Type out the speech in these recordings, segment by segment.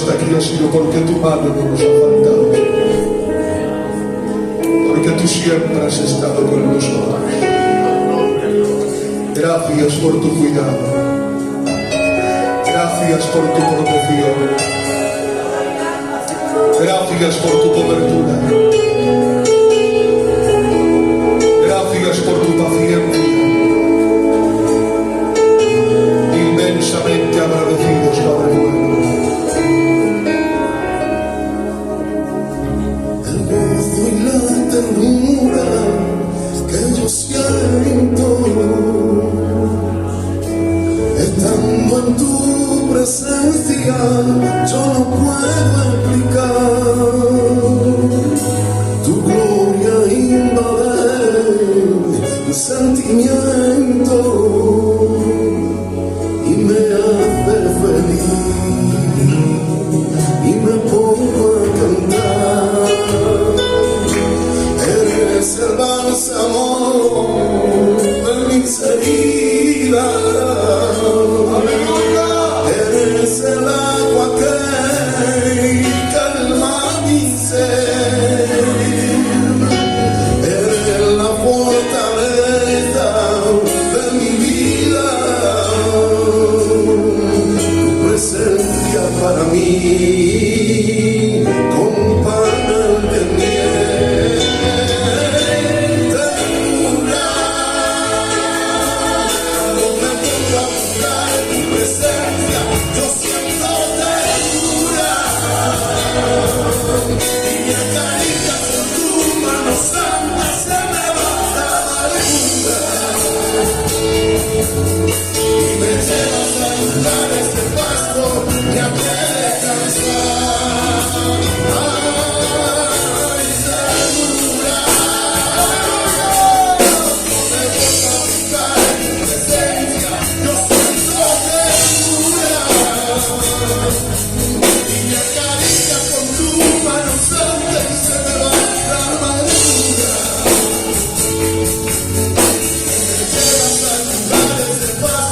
hasta aquí ha sido porque tu mano no nos ha faltado, porque tú siempre has estado con nosotros. Gracias por tu cuidado, gracias por tu protección, gracias por tu cobertura, gracias por tu paciencia. Inmensamente agradecidos, Padre bueno. El gozo y la ternura que yo siento estando en tu presencia, yo no puedo explicar. Tu gloria invade mi sentimiento y me hace feliz y me pongo a cantar. Eres el bálsamo de mis heridas, eres el agua que calma mi ser, eres la fortaleza de mi vida. Tu presencia para mí como un panal de miel. Ternura, no me pongo a buscar tu presencia, yo siento ternura y me acaricias con tu mano santa, se me baja la luna y me llevas a lugares de pasto, me hace descansar. Ay, ternura, no me voy a buscar tu presencia, yo siento ternura y me acaricias con tu mano santa y se me baja la armadura. Me llevas a lugares de paz.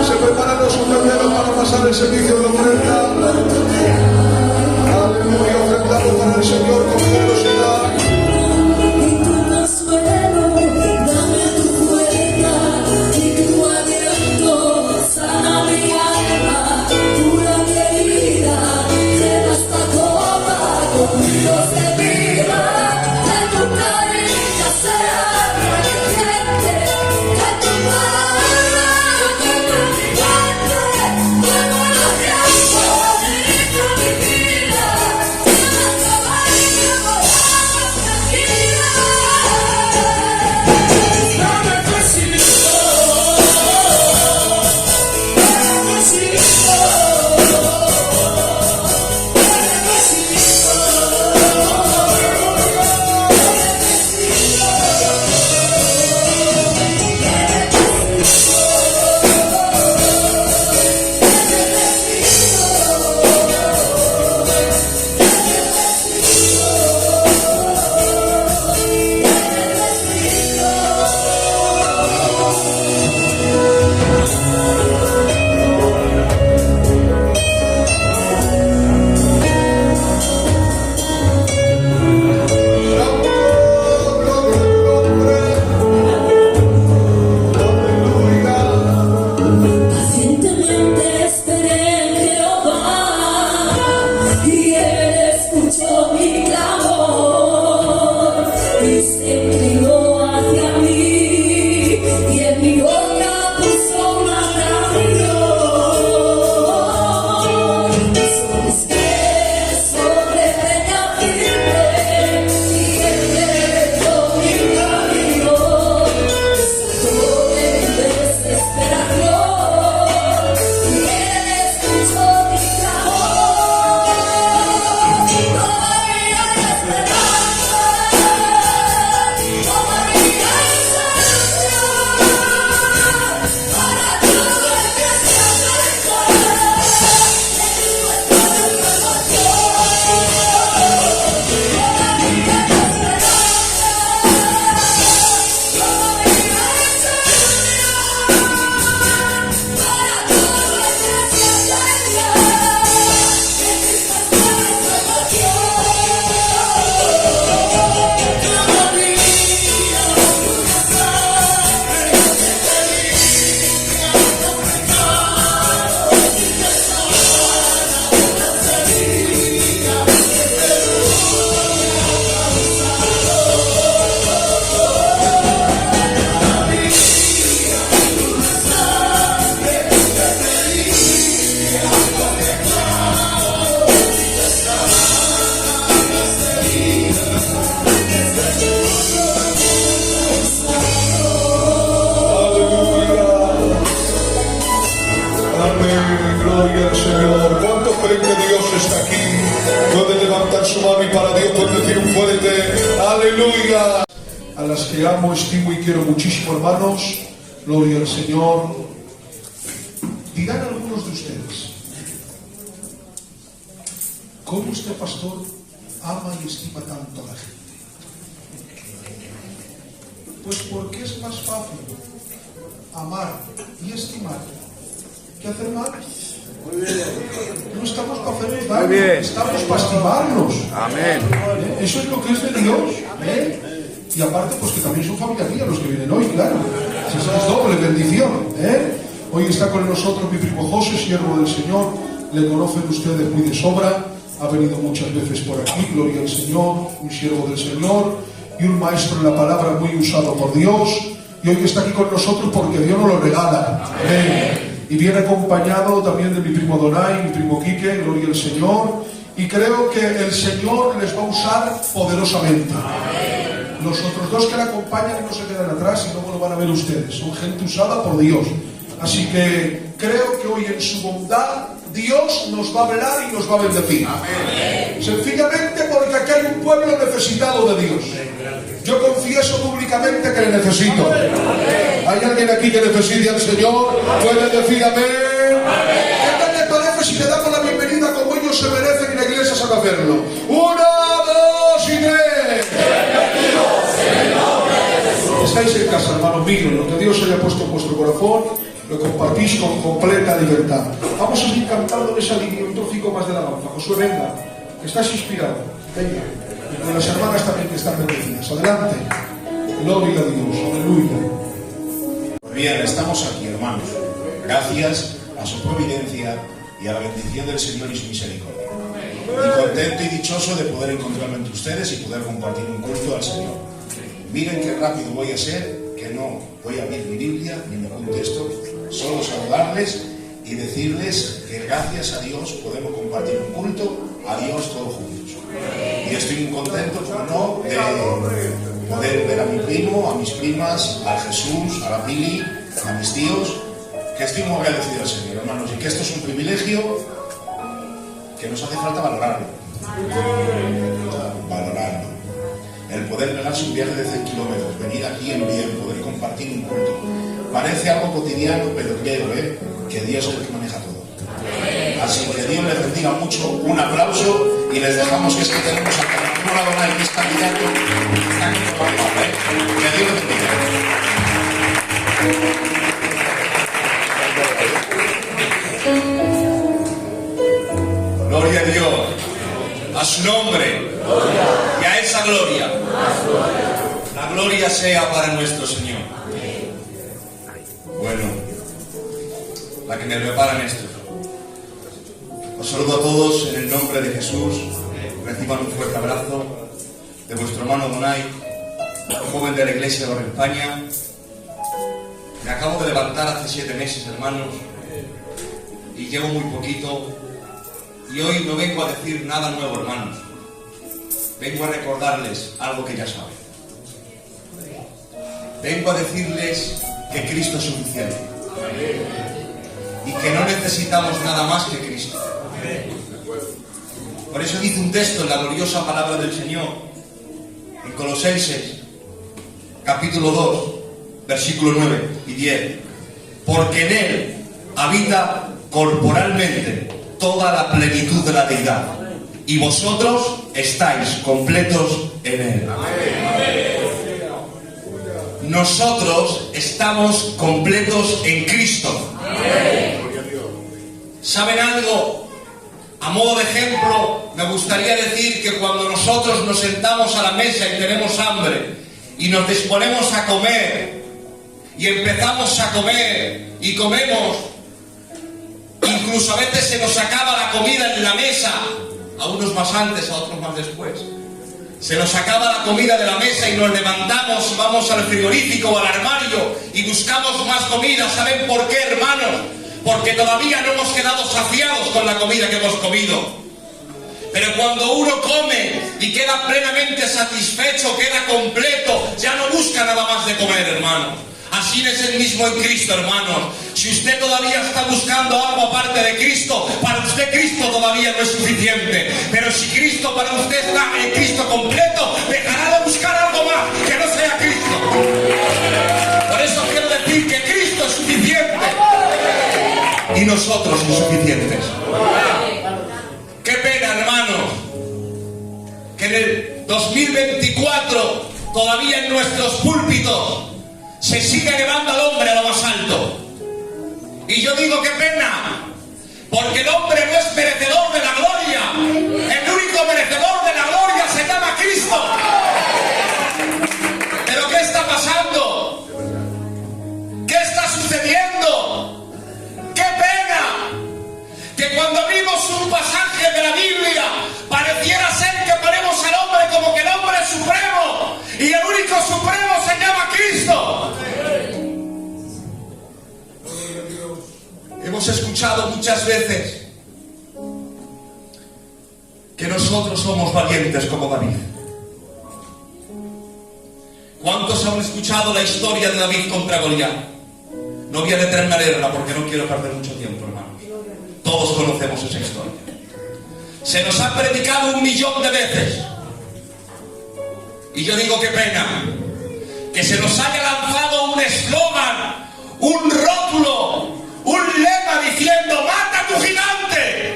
Se prepara los ofrenderos para pasar el servicio de ofrenda. Aleluya, ofrendamos para el Señor con generosidad. Y tu consuelo, dame tu fuerza y tu aliento, sana mi alma, cura mi herida, llena esta copa con ríos de vida, que tu caricia sea radiante, que tu palabra que tu gigante, como la tiempo, dirija mi vida, llena esta vaina por agua tranquila. Dame Cristo, pacientemente esperé en Jehová y Él escuchó mi clamor y se inclinó hacia mí y en mi boca puso una canción. Mis pies sobre peña firme y Él me dio mi camino. Estoy en desesperación. Y Él escuchó mi clamor. Todavía hay esperanza. Todavía hay salvación. Para todo el que se acerca. En nuestra salvación. Todavía hay esperanza. Todavía hay salvación. Para todo el que se acerca, en Cristo está la salvación. Cada día una sangre que te limpia los pecados y te sana las heridas que Aleluya. Amén. Gloria al Señor. ¿Cuántos creen que Dios está aquí? Pueden levantar su mano y para Dios pueden decir un fuerte aleluya. A las que amo, estimo y quiero muchísimo, hermanos. Gloria al Señor. Dirán algunos de ustedes: ¿cómo usted, pastor, ama y estima tanto a la gente? Pues porque es más fácil amar y estimar que hacer mal. No estamos para hacernos daño, estamos para estimarnos. Amén. Eso es lo que es de Dios. Y aparte, pues que también son familia mía los que vienen hoy, claro. Esa es doble bendición. Hoy está con nosotros mi primo José, siervo del Señor. Le conocen ustedes muy de sobra. Ha venido muchas veces por aquí, gloria al Señor, un siervo del Señor y un maestro en la palabra muy usado por Dios. Y hoy está aquí con nosotros porque Dios nos lo regala. Amén. Y viene acompañado también de mi primo Donay, mi primo Quique, gloria al Señor. Y creo que el Señor les va a usar poderosamente. Los otros dos que le acompañan no se quedan atrás y luego lo van a ver ustedes. Son gente usada por Dios. Así que creo que hoy en su bondad Dios nos va a hablar y nos va a bendecir. Amén. Sencillamente porque aquí hay un pueblo necesitado de Dios. Yo confieso públicamente que le necesito. Amén. ¿Hay alguien aquí que necesite al Señor? ¿Puede decir amén? Amén. ¿Qué tal le parece si le damos la bienvenida como ellos se merecen y la iglesia sabe hacerlo? ¡Una! estáis en casa, hermano mío, lo que Dios haya puesto en vuestro corazón, lo compartís con completa libertad. Vamos a seguir cantando esa línea, un trocico más de la alabanza. Josué, venga, que estás inspirado. Venga. Y con las hermanas también que están bendecidas. Adelante. Gloria a Dios. Aleluya. Bien, estamos aquí, hermanos. Gracias a su providencia y a la bendición del Señor y su misericordia. Y contento y dichoso de poder encontrarme entre ustedes y poder compartir un culto al Señor. Miren qué rápido voy a ser, que no voy a abrir mi Biblia ni ningún texto, solo saludarles y decirles que gracias a Dios podemos compartir un culto a Dios todos juntos. Y estoy muy contento, como no, de poder ver a mi primo, a mis primas, a Jesús, a la Pili, a mis tíos, que estoy muy agradecido al Señor, hermanos, y que esto es un privilegio que nos hace falta valorarlo. Valorarlo. El poder pegarse un viaje de 100 kilómetros, venir aquí en bien, poder compartir un culto. Parece algo cotidiano, pero creo que Dios es el que maneja todo. Así que Dios les bendiga mucho, un aplauso y les dejamos que es que tenemos a Carlos Donay, que es candidato, está aquí por la palabra, que Dios les bendiga. Gloria a Dios, a su nombre y a esa gloria. La gloria sea para nuestro Señor. Bueno, la que me preparan esto. Os saludo a todos en el nombre de Jesús. Reciban un fuerte abrazo de vuestro hermano Donay, joven de la Iglesia de Barrio España. Me acabo de levantar hace 7 meses, hermanos, y llevo muy poquito. Y hoy no vengo a decir nada nuevo, hermanos. Vengo a recordarles algo que ya saben. Vengo a decirles que Cristo es suficiente. Y que no necesitamos nada más que Cristo. Por eso dice un texto en la gloriosa palabra del Señor, en Colosenses, capítulo 2, versículos 9 y 10. Porque en Él habita corporalmente toda la plenitud de la deidad, y vosotros estáis completos en Él. Nosotros estamos completos en Cristo. ¿Saben algo? A modo de ejemplo, me gustaría decir que cuando nosotros nos sentamos a la mesa y tenemos hambre y nos disponemos a comer y empezamos a comer y comemos, incluso a veces se nos acaba la comida en la mesa, a unos más antes, a otros más después. Se nos acaba la comida de la mesa y nos levantamos, vamos al frigorífico o al armario y buscamos más comida. ¿Saben por qué, hermanos? Porque todavía no hemos quedado saciados con la comida que hemos comido. Pero cuando uno come y queda plenamente satisfecho, queda completo, ya no busca nada más de comer, hermanos. Así es el mismo en Cristo, hermanos. Si usted todavía está buscando algo aparte de Cristo, para usted Cristo todavía no es suficiente. Pero si Cristo para usted está en Cristo completo, dejará de buscar algo más que no sea Cristo. Por eso quiero decir que Cristo es suficiente y nosotros insuficientes. Qué pena, hermanos, que en el 2024 todavía en nuestros púlpitos se sigue elevando al hombre a lo más alto. Y yo digo qué pena, porque el hombre no es merecedor de la gloria. El único merecedor de la gloria se llama Cristo. ¿Pero qué está pasando? ¿Qué está sucediendo? ¡Qué pena! Que cuando abrimos un pasaje de la Biblia pareciera ser que ponemos al hombre como que el hombre es supremo y el único supremo se llama Cristo. Hemos escuchado muchas veces que nosotros somos valientes como David. ¿Cuántos han escuchado la historia de David contra Goliat? No voy a detenerme a leerla porque no quiero perder mucho tiempo, hermanos. Todos conocemos esa historia. Se nos ha predicado 1.000.000 de veces. Y yo digo qué pena que se nos haya lanzado un eslogan, un rótulo, un lema diciendo: mata a tu gigante,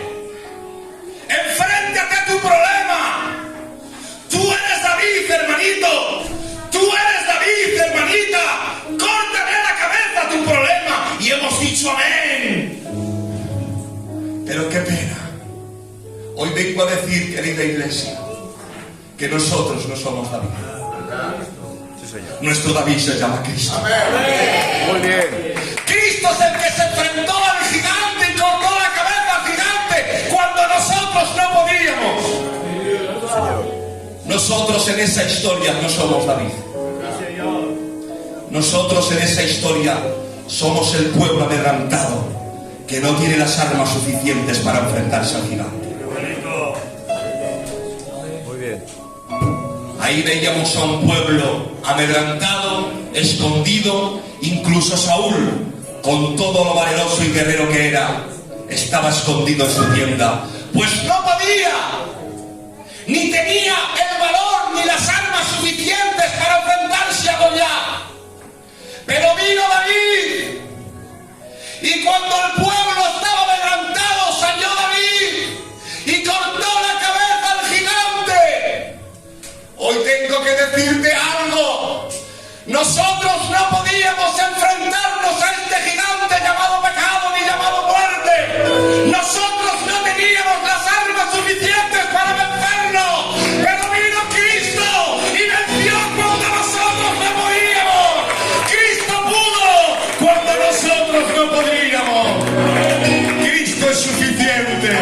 enfréntate a tu problema. Tú eres David, hermanito. Tú eres David, hermanita. Pero qué pena. Hoy vengo a decir, querida iglesia, que nosotros no somos David. Nuestro David se llama Cristo. Muy bien. Cristo es el que se enfrentó al gigante y cortó la cabeza al gigante cuando nosotros no podíamos. Nosotros en esa historia no somos David. Nosotros en esa historia somos el pueblo amedrentado que no tiene las armas suficientes para enfrentarse al gigante. Muy bien. Ahí veíamos a un pueblo amedrentado, escondido. Incluso Saúl, con todo lo valeroso y guerrero que era, estaba escondido en su tienda, pues no podía, ni tenía el valor ni las armas suficientes para enfrentarse a Goliat. Pero vino David, y cuando el pueblo estaba amedrentado, salió David y cortó la cabeza al gigante. Hoy tengo que decirte algo. Nosotros no podíamos enfrentarnos a este gigante llamado pecado ni llamado muerte. Nosotros no teníamos las armas suficientes para vencernos. Pero vino Cristo y venció cuando nosotros no podíamos. Cristo pudo cuando nosotros no podíamos. Cristo es suficiente.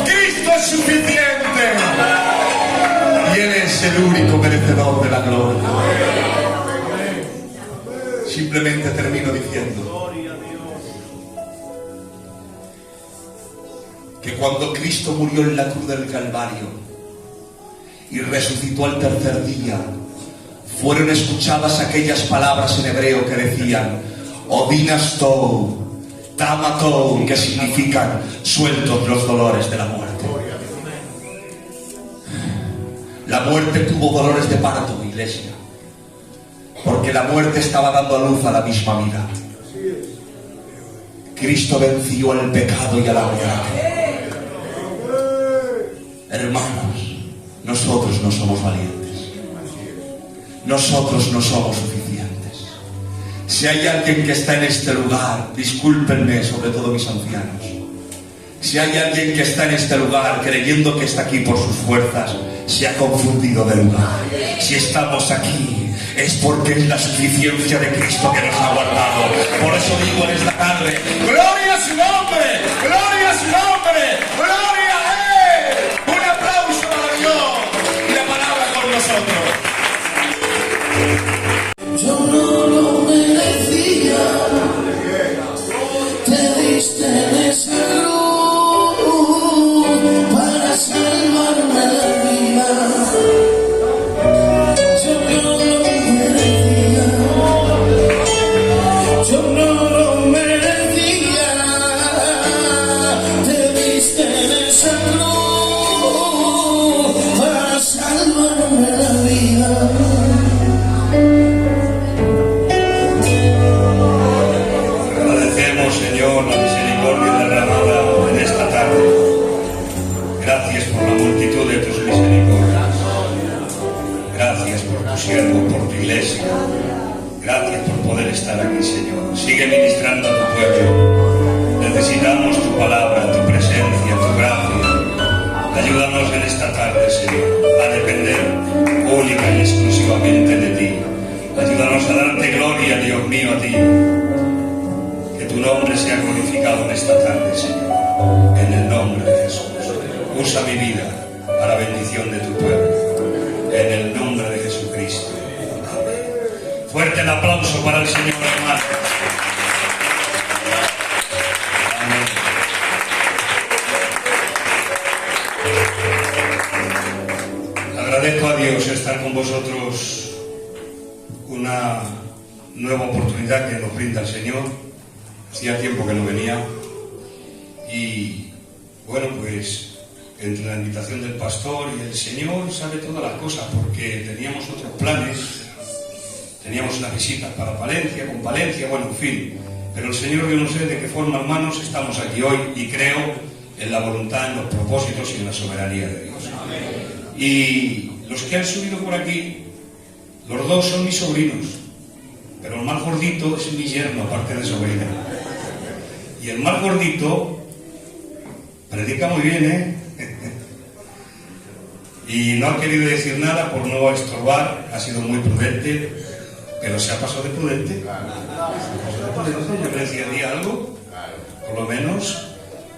Cristo es suficiente. Y Él es el único merecedor de la gloria. Simplemente termino diciendo que cuando Cristo murió en la cruz del Calvario y resucitó al tercer día, fueron escuchadas aquellas palabras en hebreo que decían Odinastou, Tamatou, que significan sueltos los dolores de la muerte. La muerte tuvo dolores de parto, iglesia, porque la muerte estaba dando a luz a la misma vida. Cristo venció al pecado y a la muerte. Hermanos, nosotros no somos valientes. Nosotros no somos suficientes. Si hay alguien que está en este lugar, discúlpenme, sobre todo mis ancianos. Si hay alguien que está en este lugar creyendo que está aquí por sus fuerzas, se ha confundido de lugar. Si estamos aquí, es porque es la suficiencia de Cristo que nos ha guardado. Por eso digo en esta tarde, ¡gloria a su nombre! ¡Gloria a su nombre! ¡Gloria a Él! Un aplauso para Dios y la palabra con nosotros. Yo no lo merecía, te diste esa luz para salvarme la vida. Yo no lo merecía, yo no lo merecía, te diste esa luz para salvarme la vida. Señor, la misericordia derramada en esta tarde. Gracias por la multitud de tus misericordias. Gracias por tu siervo, por tu iglesia. Gracias por poder estar aquí, Señor. Sigue ministrando a tu pueblo. Necesitamos tu palabra, tu presencia, tu gracia. Ayúdanos en esta tarde, Señor, a depender única y exclusivamente de ti. Ayúdanos a darte gloria, Dios mío, a ti. Tu nombre sea glorificado en esta tarde, Señor, en el nombre de Jesús. Usa mi vida para bendición de tu pueblo, en el nombre de Jesucristo. Amén. Fuerte el aplauso para el Señor, hermano. Amén. Agradezco a Dios estar con vosotros, una nueva oportunidad que nos brinda el Señor. Hacía tiempo que no venía y bueno, pues entre la invitación del pastor y el Señor sabe todas las cosas, porque teníamos otros planes, teníamos unas visitas para Palencia, con Palencia, bueno, en fin, pero el Señor, yo no sé de qué forma, hermanos, estamos aquí hoy y creo en la voluntad, en los propósitos y en la soberanía de Dios. Y los que han subido por aquí, los dos son mis sobrinos, pero el más gordito es mi yerno, aparte de sobrino. Y el más gordito Predica muy bien, ¿eh? Y no ha querido decir nada por no estorbar, ha sido muy prudente, pero se ha pasado de prudente. Yo le decía, di algo, por lo menos,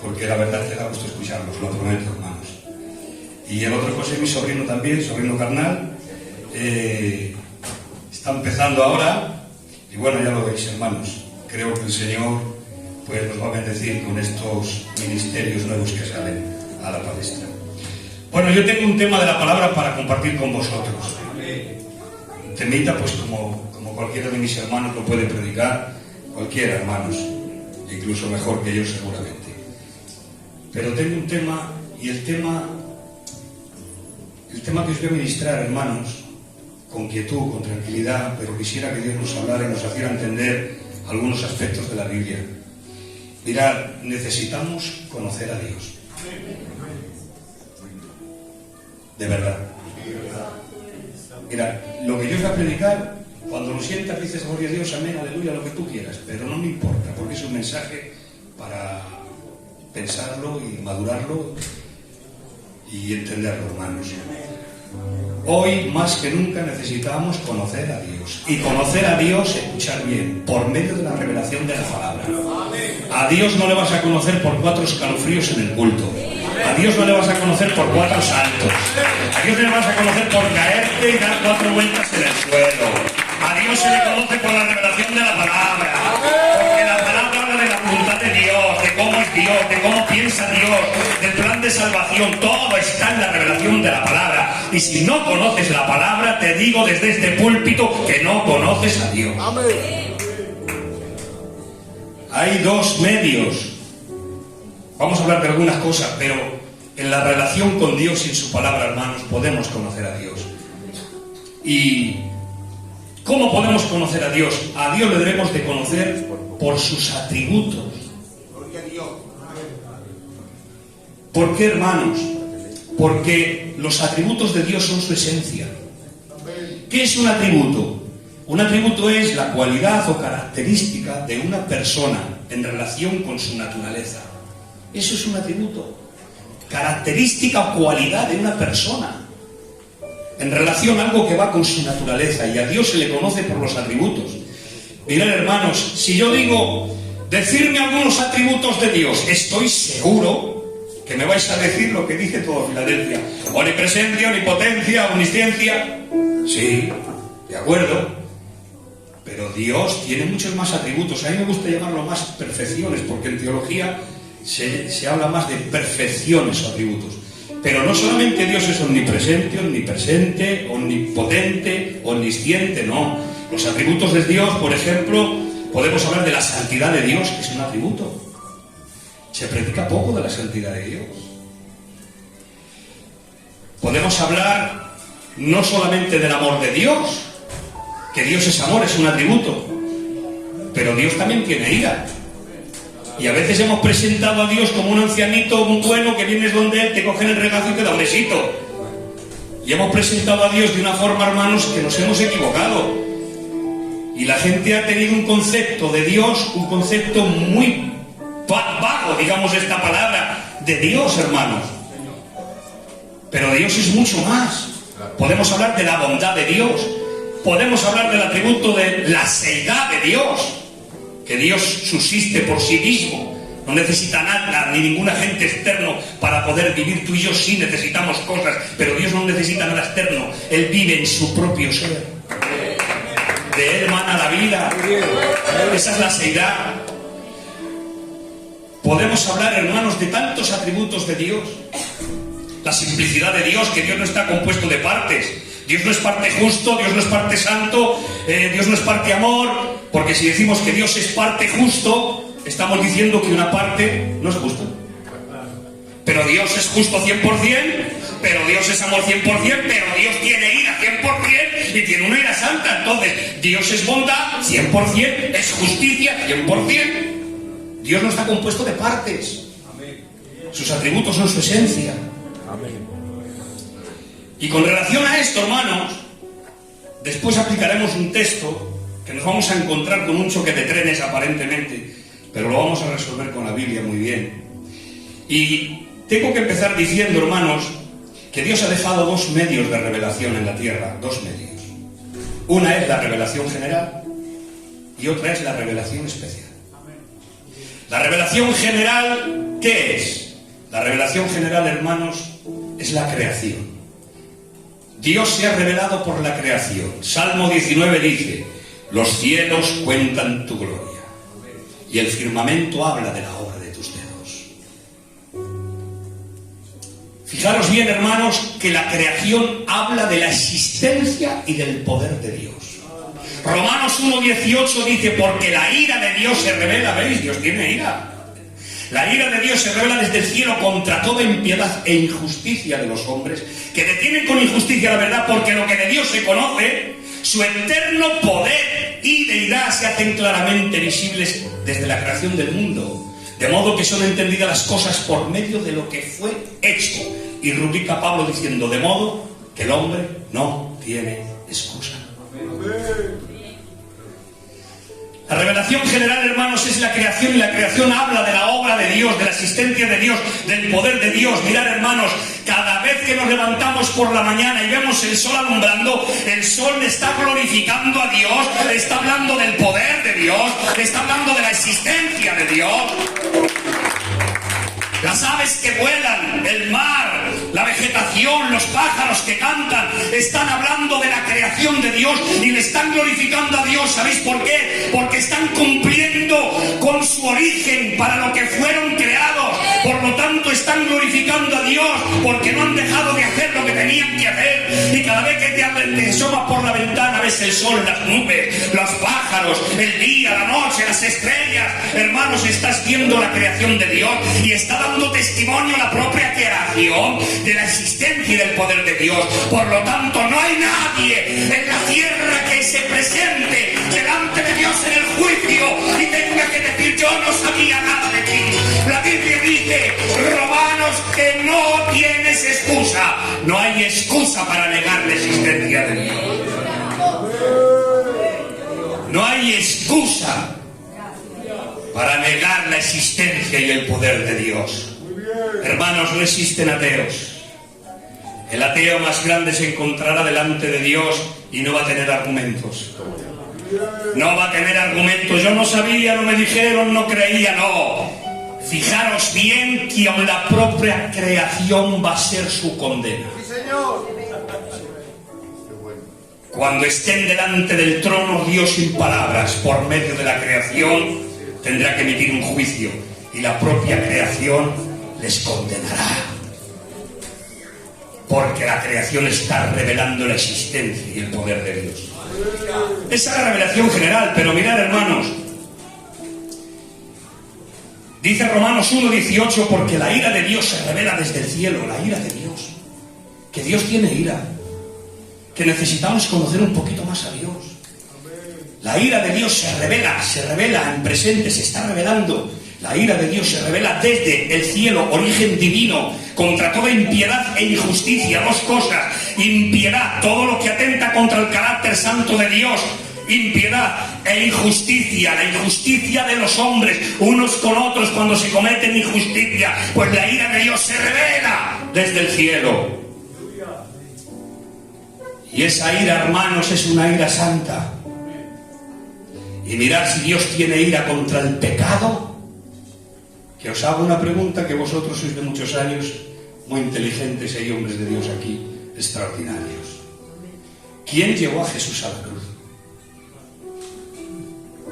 porque la verdad es que da gusto escucharlos, lo prometo, hermanos. Y el otro José, mi sobrino también, sobrino carnal, está empezando ahora, y bueno, ya lo veis, hermanos, creo que el Señor pues nos va a bendecir con estos ministerios nuevos que salen a la palestra. Bueno, yo tengo un tema de la palabra para compartir con vosotros. Un temita, pues como cualquiera de mis hermanos lo puede predicar, cualquiera, hermanos, incluso mejor que yo seguramente. Pero tengo un tema, y el tema que os voy a ministrar, hermanos, con quietud, con tranquilidad, pero quisiera que Dios nos hablara y nos hiciera entender algunos aspectos de la Biblia. Mirad, necesitamos conocer a Dios. De verdad. Mirad, lo que yo os voy a predicar, cuando lo sientas dices gloria a Dios, amén, aleluya, lo que tú quieras, pero no me importa, porque es un mensaje para pensarlo y madurarlo y entenderlo, hermanos. Hoy más que nunca necesitamos conocer a Dios. Y conocer a Dios, escuchar bien, por medio de la revelación de la palabra. A Dios no le vas a conocer por 4 escalofríos en el culto. A Dios no le vas a conocer por 4 saltos. A Dios le vas a conocer por caerte y dar 4 vueltas en el suelo. A Dios se le conoce por la revelación de la palabra. Porque la palabra habla de la voluntad de Dios, de cómo es Dios, de cómo piensa Dios, del plan de salvación. Todo está en la revelación de la palabra. Y si no conoces la palabra, te digo desde este púlpito que no conoces a Dios. Hay 2 medios. Vamos a hablar de algunas cosas, pero en la relación con Dios y en su palabra, hermanos, podemos conocer a Dios. ¿Y cómo podemos conocer a Dios? A Dios le debemos de conocer por sus atributos. ¿Por qué, hermanos? Porque los atributos de Dios son su esencia. ¿Qué es un atributo? Un atributo es la cualidad o característica de una persona en relación con su naturaleza. Eso es un atributo. Característica o cualidad de una persona en relación a algo que va con su naturaleza. Y a Dios se le conoce por los atributos. Mirad, hermanos, si yo digo, decirme algunos atributos de Dios, estoy seguro que me vais a decir lo que dice todo Filadelfia. Omnipresencia, omnipotencia, omnisciencia. Sí, de acuerdo. Pero Dios tiene muchos más atributos. A mí me gusta llamarlo más perfecciones, porque en teología se habla más de perfecciones o atributos. Pero no solamente Dios es omnipresente, omnipresente, omnipotente, omnisciente, no. Los atributos de Dios, por ejemplo, podemos hablar de la santidad de Dios, que es un atributo. Se predica poco de la santidad de Dios. Podemos hablar no solamente del amor de Dios, que Dios es amor, es un atributo, pero Dios también tiene ira. Y a veces hemos presentado a Dios como un ancianito muy bueno que vienes donde Él, te coge en el regazo y te da un besito. Y hemos presentado a Dios de una forma, hermanos, que nos hemos equivocado. Y la gente ha tenido un concepto de Dios, un concepto muy vago, digamos esta palabra, de Dios, hermanos. Pero Dios es mucho más. Podemos hablar de la bondad de Dios. Podemos hablar del atributo de la seidad de Dios. Que Dios subsiste por sí mismo. No necesita nada, ni ningún agente externo para poder vivir. Tú y yo sí necesitamos cosas, pero Dios no necesita nada externo. Él vive en su propio ser. De Él emana la vida. Esa es la seidad. Podemos hablar, hermanos, de tantos atributos de Dios. La simplicidad de Dios, que Dios no está compuesto de partes. Dios no es parte justo, Dios no es parte santo, Dios no es parte amor, porque si decimos que Dios es parte justo, estamos diciendo que una parte no es justo. Pero Dios es justo 100%, pero Dios es amor 100%, pero Dios tiene ira 100% y tiene una ira santa. Entonces, Dios es bondad 100%, es justicia 100%. Dios no está compuesto de partes. Sus atributos son su esencia. Y con relación a esto, hermanos, después aplicaremos un texto que nos vamos a encontrar con un choque de trenes aparentemente, pero lo vamos a resolver con la Biblia muy bien. Y tengo que empezar diciendo, hermanos, que Dios ha dejado dos medios de revelación en la tierra, dos medios. Una es la revelación general y otra es la revelación especial. La revelación general, ¿qué es? La revelación general, hermanos, es la creación. Dios se ha revelado por la creación. Salmo 19 dice: los cielos cuentan tu gloria y el firmamento habla de la obra de tus dedos. Fijaros bien, hermanos, que la creación habla de la existencia y del poder de Dios. Romanos 1:18 dice: porque la ira de Dios se revela. ¿Veis? Dios tiene ira. La ira de Dios se revela desde el cielo contra toda impiedad e injusticia de los hombres, que detienen con injusticia la verdad, porque lo que de Dios se conoce, su eterno poder y deidad, se hacen claramente visibles desde la creación del mundo, de modo que son entendidas las cosas por medio de lo que fue hecho. Y rubrica Pablo diciendo: de modo que el hombre no tiene excusa. La revelación general, hermanos, es la creación, y la creación habla de la obra de Dios, de la existencia de Dios, del poder de Dios. Mirad, hermanos, cada vez que nos levantamos por la mañana y vemos el sol alumbrando, el sol está glorificando a Dios, está hablando del poder de Dios, está hablando de la existencia de Dios. Las aves que vuelan, el mar, la vegetación, los pájaros que cantan, están hablando de la creación de Dios y le están glorificando a Dios. ¿Sabéis por qué? Porque están cumpliendo con su origen para lo que fueron creados. Por lo tanto, están glorificando a Dios porque no han dejado de hacer lo que tenían que hacer. Y cada vez que te asomas por la ventana, ves el sol, las nubes, los pájaros, el día, la noche, las estrellas. Hermanos, estás viendo la creación de Dios y está dando testimonio la propia creación de la existencia y del poder de Dios. Por lo tanto, no hay nadie en la tierra que se presente delante de Dios en el juicio y tenga que decir: yo no sabía nada de ti. La Biblia dice, Romanos, que no tienes excusa. No hay excusa para negar la existencia de Dios. No hay excusa para negar la existencia y el poder de Dios. Hermanos, no existen ateos. El ateo más grande se encontrará delante de Dios y no va a tener argumentos. No va a tener argumentos. Yo no sabía, no me dijeron, no creía, no. Fijaros bien que aun la propia creación va a ser su condena. Cuando estén delante del trono, Dios sin palabras, por medio de la creación, tendrá que emitir un juicio y la propia creación les condenará, porque la creación está revelando la existencia y el poder de Dios. Esa es la revelación general. Pero mirad, hermanos, dice Romanos 1:18: porque la ira de Dios se revela desde el cielo. La ira de Dios, que Dios tiene ira, que necesitamos conocer un poquito más a Dios. La ira de Dios se revela en presente, se está revelando. La ira de Dios se revela desde el cielo, origen divino, contra toda impiedad e injusticia. Dos cosas: impiedad, todo lo que atenta contra el carácter santo de Dios. Impiedad e injusticia, la injusticia de los hombres unos con otros cuando se cometen injusticia. Pues la ira de Dios se revela desde el cielo. Y esa ira, hermanos, es una ira santa. Y mirad, si Dios tiene ira contra el pecado, que os hago una pregunta, que vosotros sois de muchos años, muy inteligentes, hay hombres de Dios aquí extraordinarios. ¿Quién llevó a Jesús a la cruz?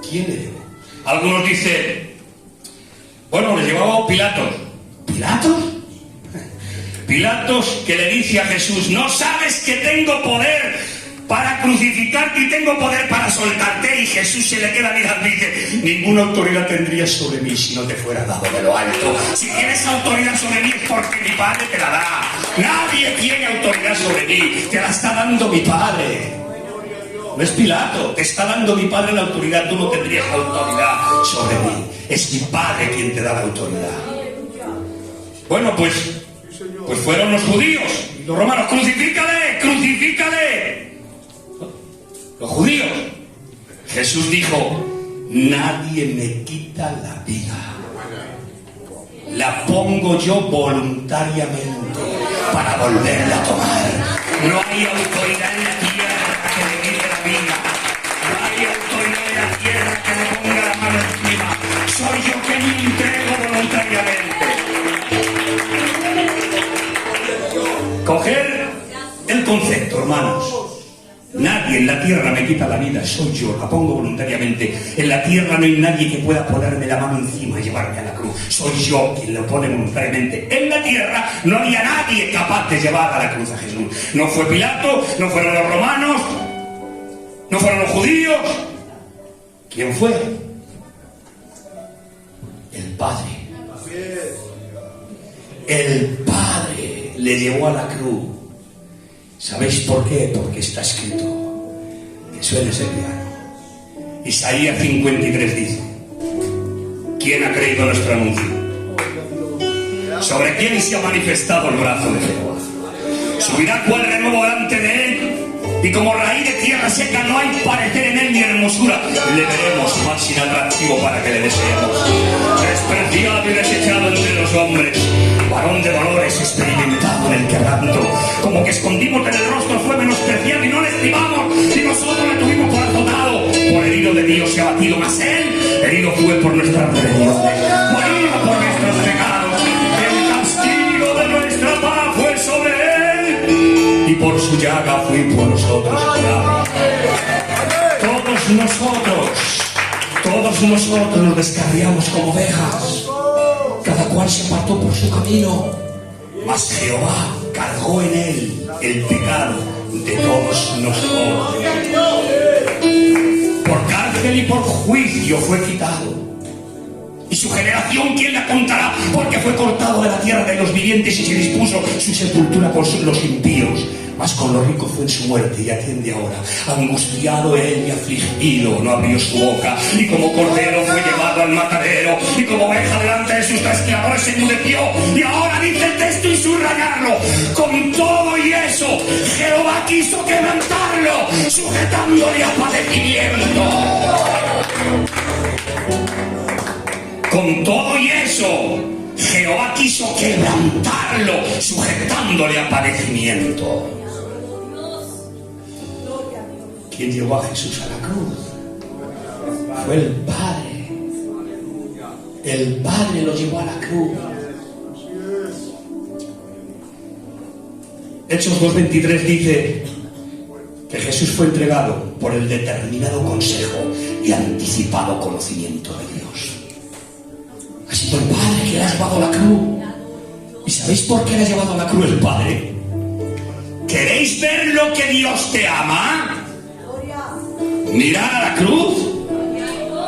¿Quién le llevó? Algunos dicen, bueno, le llevaba Pilatos. ¿Pilatos? Pilatos, que le dice a Jesús: ¿no sabes que tengo poder para crucificarte y tengo poder para soltarte? Y Jesús se le queda mirando y dice: ninguna autoridad tendrías sobre mí si no te fuera dado de lo alto. Si tienes autoridad sobre mí es porque mi Padre te la da. Nadie tiene autoridad sobre mí, te la está dando mi Padre. No es Pilato, te está dando mi Padre la autoridad. Tú no tendrías autoridad sobre mí, es mi Padre quien te da la autoridad. Bueno, pues fueron los judíos y los romanos: crucifícale, crucifícale. Los judíos. Jesús dijo: nadie me quita la vida. la pongo yo voluntariamente para volverla a tomar. No hay autoridad en la tierra que le quite la vida. No hay autoridad en la tierra que le ponga la mano encima. Soy yo que me entrego voluntariamente. Coger el concepto, hermanos. Nadie en la tierra me quita la vida, soy yo, la pongo voluntariamente. En la tierra no hay nadie que pueda ponerme la mano encima y llevarme a la cruz. Soy yo quien lo pone voluntariamente. En la tierra no había nadie capaz de llevar a la cruz a Jesús. No fue Pilato, no fueron los romanos, no fueron los judíos. ¿Quién fue? El Padre. El Padre le llevó a la cruz. ¿Sabéis por qué? Porque está escrito. Que suene ese piano. Isaías 53 dice: ¿quién ha creído nuestro anuncio? ¿Sobre quién se ha manifestado el brazo de Jehová? Subirá cual renuevo delante de él, y como raíz de tierra seca no hay parecer en él ni hermosura. Le veremos más inatractivo para que le deseemos. Despreciado y desechado entre los hombres, varón de dolores, experimentado en el quebranto. Como que escondimos en el rostro, fue menospreciado y no le estimamos, y nosotros le tuvimos por azotado. Por herido de Dios se ha batido, mas él herido fue por nuestras rebeliones, morido por nuestros pecados. El castigo de nuestra paz fue sobre él, y por su llaga fui por nosotros curado. Todos nosotros nos descarriamos como ovejas, cada cual se apartó por su camino, mas Jehová cargó en él el pecado de todos nosotros. Por cárcel y por juicio fue quitado. Y su generación, ¿quién la contará? Porque fue cortado de la tierra de los vivientes y se dispuso su sepultura con los impíos. Mas con los ricos fue en su muerte y atiende ahora. Angustiado él y afligido, no abrió su boca. Y como cordero fue llevado al matadero. Y como oveja delante de sus trasquiladores se enmudeció. Y ahora dice el texto y subrayarlo: con todo y eso, Jehová quiso quebrantarlo, sujetándole a padecimiento. Con todo y eso, Jehová quiso quebrantarlo, sujetándole a padecimiento. ¿Quién llevó a Jesús a la cruz? Fue el Padre. El Padre lo llevó a la cruz. Hechos 2:23 dice que Jesús fue entregado por el determinado consejo y anticipado conocimiento de Dios. Ha sido el Padre que le ha llevado a la cruz. ¿Y sabéis por qué le ha llevado a la cruz el Padre? ¿Queréis ver lo que Dios te ama? Mirar a la cruz.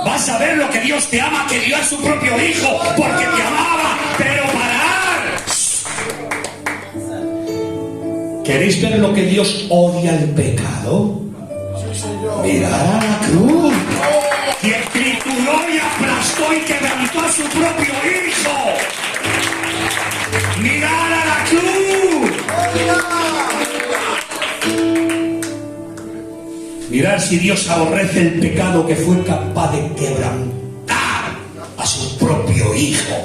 Vas a ver lo que Dios te ama, que dio a su propio Hijo porque te amaba. Pero parad. ¿Queréis ver lo que Dios odia el pecado? Mirar a la cruz. Quien trituró y aplastó y quebrantó a su propio Hijo. Mirar a la cruz. Mirar si Dios aborrece el pecado que fue capaz de quebrantar a su propio Hijo,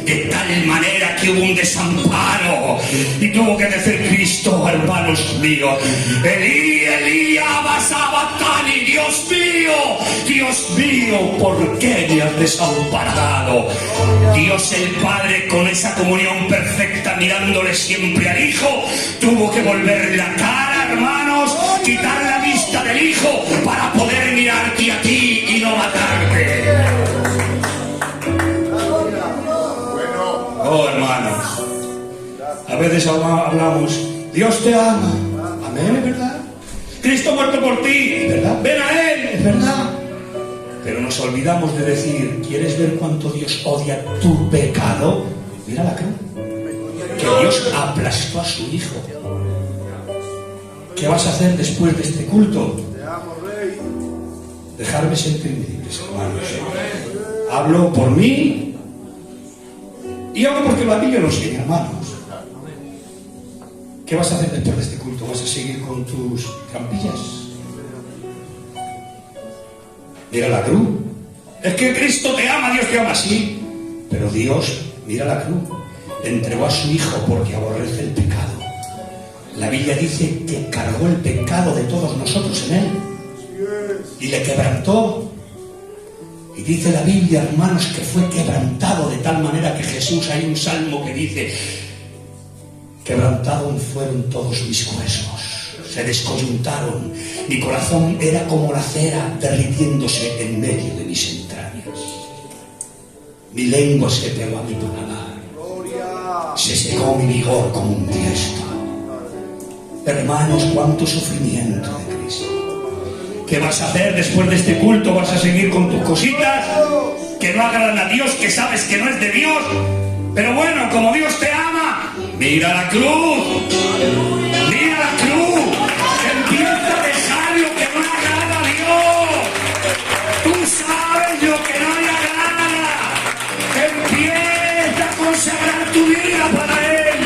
de tal manera que hubo un desamparo y tuvo que decir Cristo: hermanos míos, Elí, Elí, lama sabactani, Dios mío, ¿por qué me has desamparado? Dios el Padre, con esa comunión perfecta, mirándole siempre al Hijo, tuvo que volver la cara, hermanos, quitar la vista del Hijo para poder mirarte a ti y no matarte. Oh, hermanos, a veces hablamos: Dios te ama. Amén, es verdad. Cristo muerto por ti, ¿verdad? Ven a Él, es verdad. Pero nos olvidamos de decir: ¿quieres ver cuánto Dios odia tu pecado? Mira la cruz. Que Dios aplastó a su Hijo. ¿Qué vas a hacer después de este culto? Dejarme sentir libres, hermanos. Hablo por mí y hablo porque la Biblia lo sigue, hermanos. ¿Qué vas a hacer después de este culto? ¿Vas a seguir con tus trampillas? Mira la cruz. Es que Cristo te ama, Dios te ama, sí. Pero Dios Mira la cruz. Entregó a su Hijo porque aborrece el pecado. La Biblia dice que cargó el pecado de todos nosotros en Él. Y le quebrantó. Y dice la Biblia, hermanos, que fue quebrantado de tal manera que Jesús, hay un salmo que dice: quebrantados fueron todos mis huesos, se descoyuntaron, mi corazón era como la cera derritiéndose en medio de mis entrañas. Mi lengua se pegó a mi paladar, se secó mi vigor como un tiesto. Hermanos, cuánto sufrimiento de Cristo. ¿Qué vas a hacer después de este culto? ¿Vas a seguir con tus cositas que no agradan a Dios, que sabes que no es de Dios? Pero bueno, como Dios te ama, mira la cruz. Mira la cruz. Empieza a dejar lo que no agrada a Dios. Tú sabes lo que no le agrada. Empieza a consagrar tu vida para Él.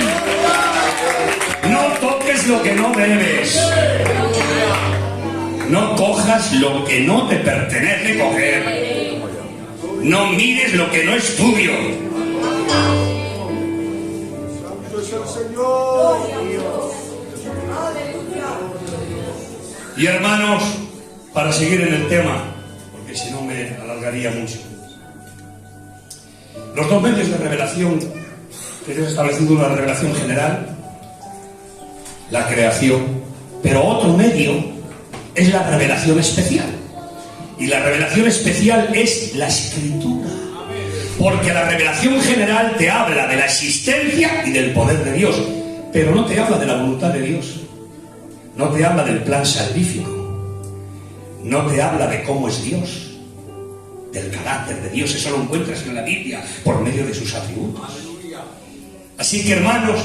No toques lo que no debes. No cojas lo que no te pertenece coger. No mires lo que no es tuyo. Y hermanos, para seguir en el tema, porque si no me alargaría mucho, los dos medios de revelación que Dios ha establecido: una revelación general, la creación, pero otro medio es la revelación especial. Y la revelación especial es la Escritura. Porque la revelación general te habla de la existencia y del poder de Dios, pero no te habla de la voluntad de Dios. No te habla del plan salvífico. No te habla de cómo es Dios, del carácter de Dios. Eso lo encuentras en la Biblia por medio de sus atributos. Así que, hermanos,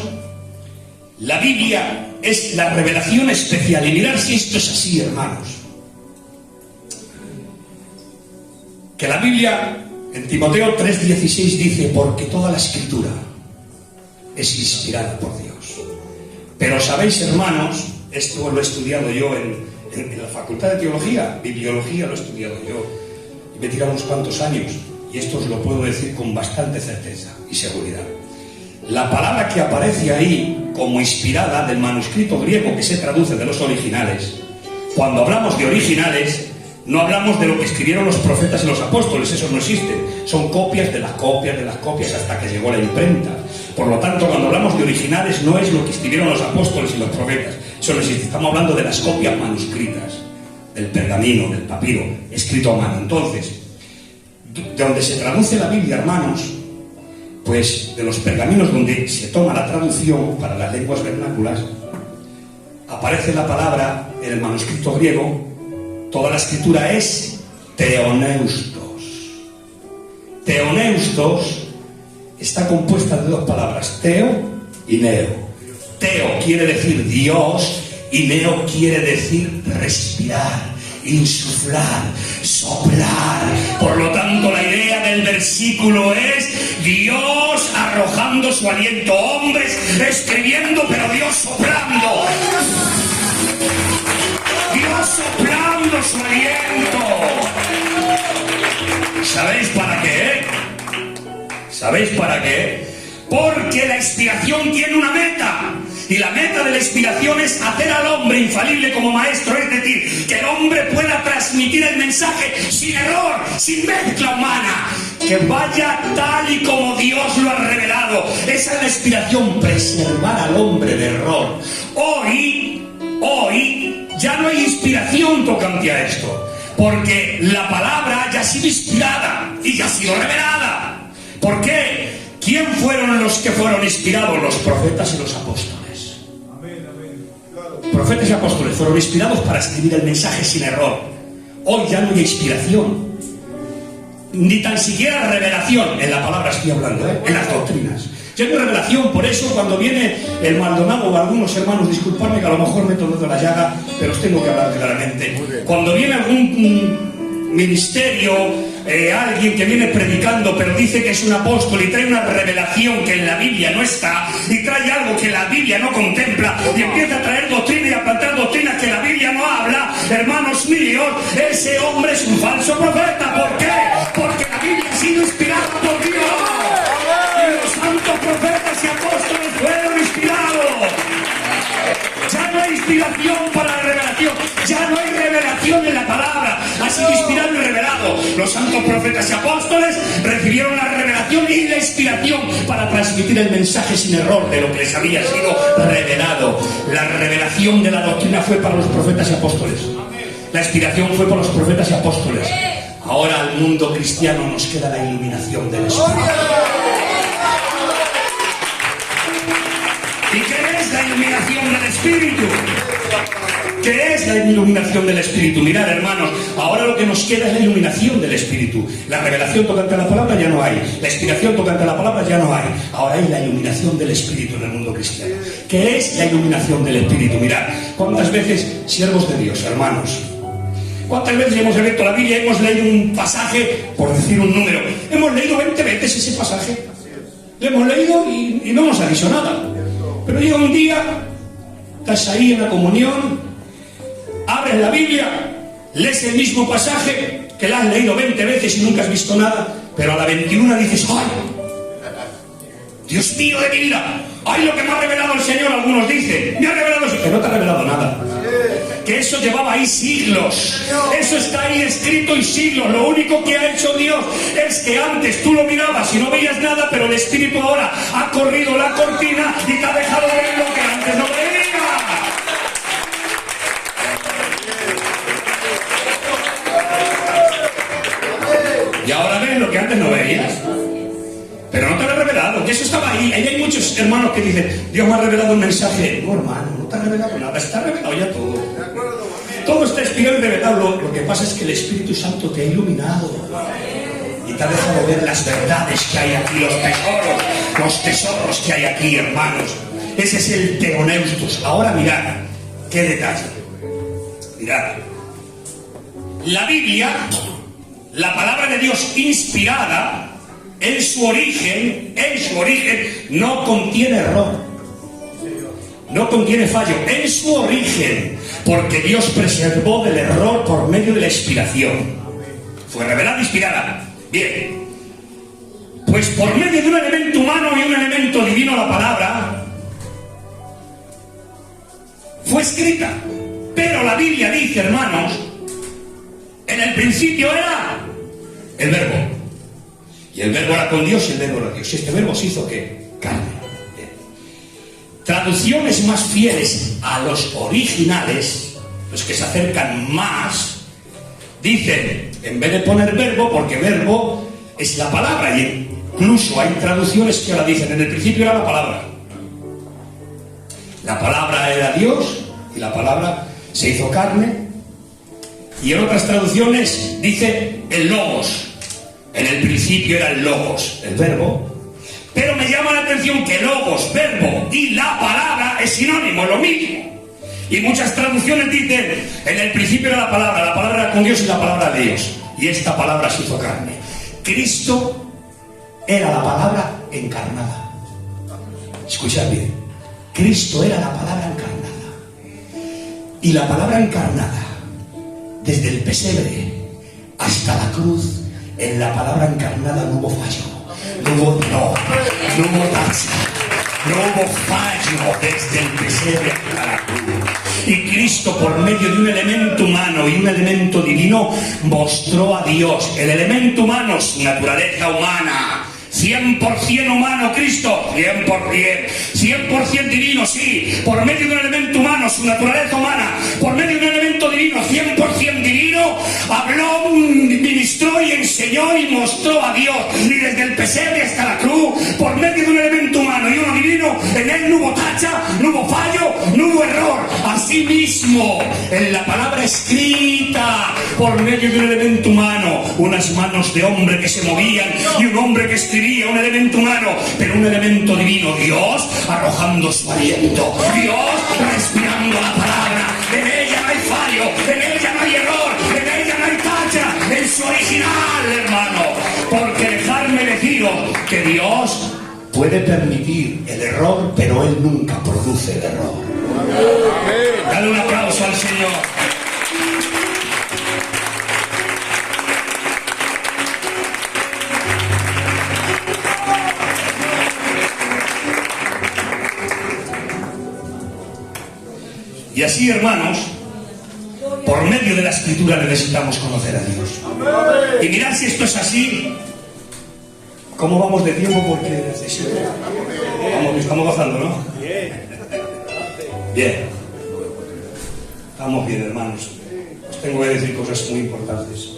la Biblia es la revelación especial. Y mirad si esto es así, hermanos. Que la Biblia, en Timoteo 3:16, dice: porque toda la Escritura es inspirada por Dios. Pero sabéis, hermanos, esto lo he estudiado yo en la Facultad de Teología, Bibliología lo he estudiado yo, y me he tirado unos cuantos años, y esto os lo puedo decir con bastante certeza y seguridad. La palabra que aparece ahí como inspirada del manuscrito griego que se traduce de los originales, cuando hablamos de originales, no hablamos de lo que escribieron los profetas y los apóstoles, eso no existe. Son copias de las copias de las copias hasta que llegó la imprenta. Por lo tanto, cuando hablamos de originales, no es lo que escribieron los apóstoles y los profetas. Eso no existe. Estamos hablando de las copias manuscritas, del pergamino, del papiro, escrito a mano. Entonces, de donde se traduce la Biblia, hermanos, pues de los pergaminos donde se toma la traducción para las lenguas vernáculas, aparece la palabra en el manuscrito griego. Toda la Escritura es teoneustos. Teoneustos está compuesta de dos palabras: teo y neo. Teo quiere decir Dios y neo quiere decir respirar, insuflar, soplar. Por lo tanto, la idea del versículo es Dios arrojando su aliento, hombres escribiendo, pero Dios soplando. Dios soplando su aliento. ¿Sabéis para qué? ¿Sabéis para qué? Porque la inspiración tiene una meta. Y la meta de la inspiración es hacer al hombre infalible como maestro, es decir, que el hombre pueda transmitir el mensaje sin error, sin mezcla humana, que vaya tal y como Dios lo ha revelado. Esa es la inspiración, preservar al hombre de error. Hoy ya no hay inspiración tocante a esto, porque la palabra ya ha sido inspirada y ya ha sido revelada. ¿Por qué? ¿Quién fueron los que fueron inspirados? Los profetas y los apóstoles. Profetas y apóstoles fueron inspirados para escribir el mensaje sin error. Hoy ya no hay inspiración, ni tan siquiera revelación. En la palabra estoy hablando, en las doctrinas. Ya no hay revelación. Por eso cuando viene el Maldonado o algunos hermanos, disculpadme que a lo mejor meto el dedo en la llaga, pero os tengo que hablar claramente. Cuando viene algún ministerio, alguien que viene predicando pero dice que es un apóstol y trae una revelación que en la Biblia no está, y trae algo que la Biblia no contempla, y empieza a traer doctrina y a plantar doctrinas que la Biblia no habla, hermanos míos, ese hombre es un falso profeta. ¿Por qué? Porque la Biblia ha sido inspirada por Dios. Y los inspiración para la revelación. Ya no hay revelación en la palabra, ha sido inspirado y revelado. Los santos profetas y apóstoles recibieron la revelación y la inspiración para transmitir el mensaje sin error de lo que les había sido revelado. La revelación de la doctrina fue para los profetas y apóstoles. La inspiración fue para los profetas y apóstoles. Ahora al mundo cristiano nos queda la iluminación del Espíritu. ¿Y qué es la iluminación del Espíritu? ¿Qué es la iluminación del Espíritu? Mirad, hermanos, ahora lo que nos queda es la iluminación del Espíritu. La revelación tocante a la palabra ya no hay. La inspiración tocante a la palabra ya no hay. Ahora hay la iluminación del Espíritu en el mundo cristiano. ¿Qué es la iluminación del Espíritu? Mirad, ¿cuántas veces, siervos de Dios, hermanos, cuántas veces hemos abierto la Biblia y hemos leído un pasaje, por decir un número? Hemos leído 20 veces ese pasaje. Lo hemos leído y no nos ha dicho nada. Pero llega un día, estás ahí en la comunión, abres la Biblia, lees el mismo pasaje que lo has leído 20 veces y nunca has visto nada, pero a la 21 dices: ¡ay! Dios mío de mi vida, ¡ay, lo que me ha revelado el Señor! Algunos dicen, me ha revelado el Señor, que no te ha revelado nada. Que eso llevaba ahí siglos, eso está ahí escrito y siglos. Lo único que ha hecho Dios es que antes tú lo mirabas y no veías nada, pero el Espíritu ahora ha corrido la cortina y te ha dejado ver lo que antes no veías. Y ahora ves lo que antes no veías, pero no te lo he revelado, que eso estaba ahí. Ahí hay muchos hermanos que dicen: Dios me ha revelado un mensaje. No, hermano, no te ha revelado nada, está revelado ya todo. Todo está inspirado y revelado. Lo que pasa es que el Espíritu Santo te ha iluminado y te ha dejado ver las verdades que hay aquí, los tesoros que hay aquí, hermanos. Ese es el teoneustos. Ahora mirad, qué detalle. Mirad, la Biblia, la palabra de Dios inspirada, en su origen, no contiene error, no contiene fallo, en su origen, porque Dios preservó del error por medio de la inspiración. Fue revelada e inspirada. Bien, pues por medio de un elemento humano y un elemento divino, la palabra fue escrita. Pero la Biblia dice, hermanos, en el principio era el Verbo. Y el Verbo era con Dios y el Verbo era Dios. Y este Verbo se hizo, ¿qué? Carne. Bien. Traducciones más fieles a los originales, los que se acercan más, dicen, en vez de poner Verbo, porque Verbo es la palabra, y incluso hay traducciones que ahora dicen, en el principio era la palabra. La palabra era Dios y la palabra se hizo carne. Y en otras traducciones dice el Logos. En el principio era el Logos, el Verbo. Pero me llama la atención que Logos, Verbo y la palabra es sinónimo, lo mismo. Y muchas traducciones dicen, en el principio era la palabra era con Dios y la palabra de Dios. Y esta palabra se hizo carne. Cristo era la palabra encarnada. Escuchad bien. Cristo era la palabra encarnada. Y la palabra encarnada, desde el pesebre hasta la cruz, en la palabra encarnada no hubo fallo, no hubo tacha, no hubo fallo desde el pesebre hasta la cruz. Y Cristo, por medio de un elemento humano y un elemento divino, mostró a Dios. El elemento humano, su naturaleza humana, 100% humano Cristo, 100% divino, sí, por medio de un elemento humano, su naturaleza humana, por medio de un elemento divino, 100% divino, habló, ministró y enseñó y mostró a Dios. Y desde el pesebre hasta la cruz, por medio de un elemento humano y uno divino, en él no hubo tacha, no hubo fallo, no hubo error. Asimismo, en la palabra escrita, por medio de un elemento humano, unas manos de hombre que se movían y un hombre que escribía, un elemento humano, pero un elemento divino, Dios arrojando su aliento, Dios respirando la palabra. En ella no hay fallo, en ella no hay error, en ella no hay tacha, en su original, hermano. Porque dejarme deciros que Dios puede permitir el error, pero Él nunca produce el error. Dale un aplauso al Señor. Y así, hermanos, por medio de la Escritura necesitamos conocer a Dios. Y mirad si esto es así. ¿Cómo vamos de tiempo? Porque necesito... Estamos bajando, ¿no? Bien. Estamos bien, hermanos. Os tengo que decir cosas muy importantes.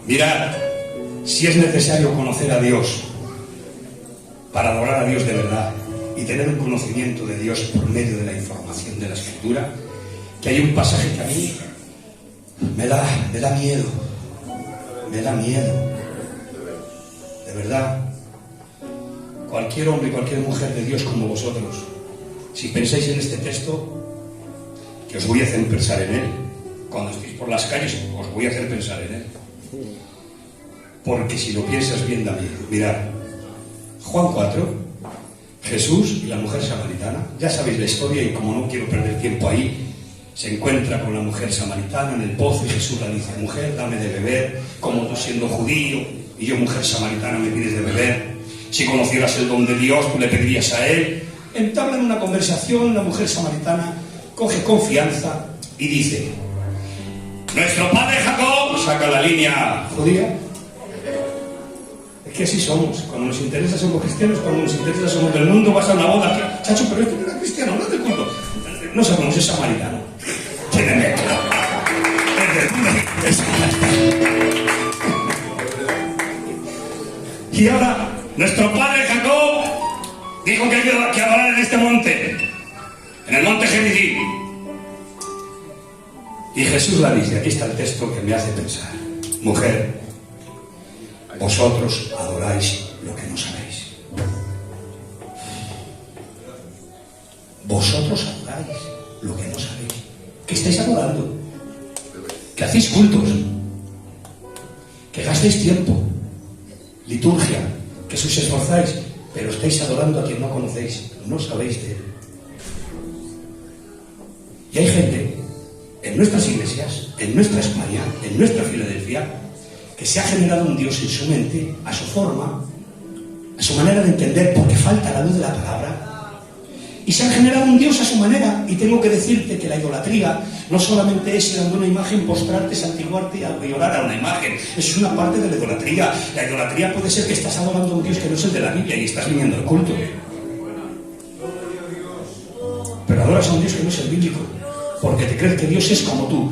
Mirad, si es necesario conocer a Dios para adorar a Dios de verdad y tener un conocimiento de Dios por medio de la información de la Escritura, que hay un pasaje que a mí me da miedo. Me da miedo. De verdad. Cualquier hombre y cualquier mujer de Dios como vosotros, si pensáis en este texto, que os voy a hacer pensar en él, cuando estéis por las calles, os voy a hacer pensar en él. Porque si lo piensas bien da miedo. Mirad, Juan 4, Jesús y la mujer samaritana, ya sabéis la historia y como no quiero perder tiempo ahí, se encuentra con la mujer samaritana en el pozo y Jesús le dice: mujer, dame de beber, como tú siendo judío y yo mujer samaritana me pides de beber. Si conocieras el don de Dios, tú le pedirías a él. Entablan una conversación, la mujer samaritana coge confianza y dice: nuestro padre Jacob, saca la línea judía. Es que así somos. Cuando nos interesa somos cristianos, cuando nos interesa somos del mundo. Vas a una boda, chacho, pero este no era cristiano, no es del culto. No sabemos, es samaritano. Tiene mezcla. Es del mundo, es samaritano. Y ahora, nuestro padre Jacob dijo que hay que adorar en este monte, en el monte Gerizim. Y Jesús la dice, aquí está el texto que me hace pensar: mujer, vosotros adoráis lo que no sabéis. Vosotros adoráis lo que no sabéis. ¿Qué estáis adorando? ¿Que hacéis cultos? ¿Que gastéis tiempo? Liturgia, que os esforzáis, pero estáis adorando a quien no conocéis, no sabéis de él. Y hay gente en nuestras iglesias, en nuestra España, en nuestra Filadelfia, que se ha generado un Dios en su mente, a su forma, a su manera de entender, porque falta la luz de la palabra, y se ha generado un Dios a su manera. Y tengo que decirte que la idolatría no solamente es ir ante una imagen, postrarte, santiguarte y orar a una imagen. Es una parte de la idolatría. La idolatría puede ser que estás adorando a un Dios que no es el de la Biblia y estás viniendo al culto. Pero adoras a un Dios que no es el bíblico, porque te crees que Dios es como tú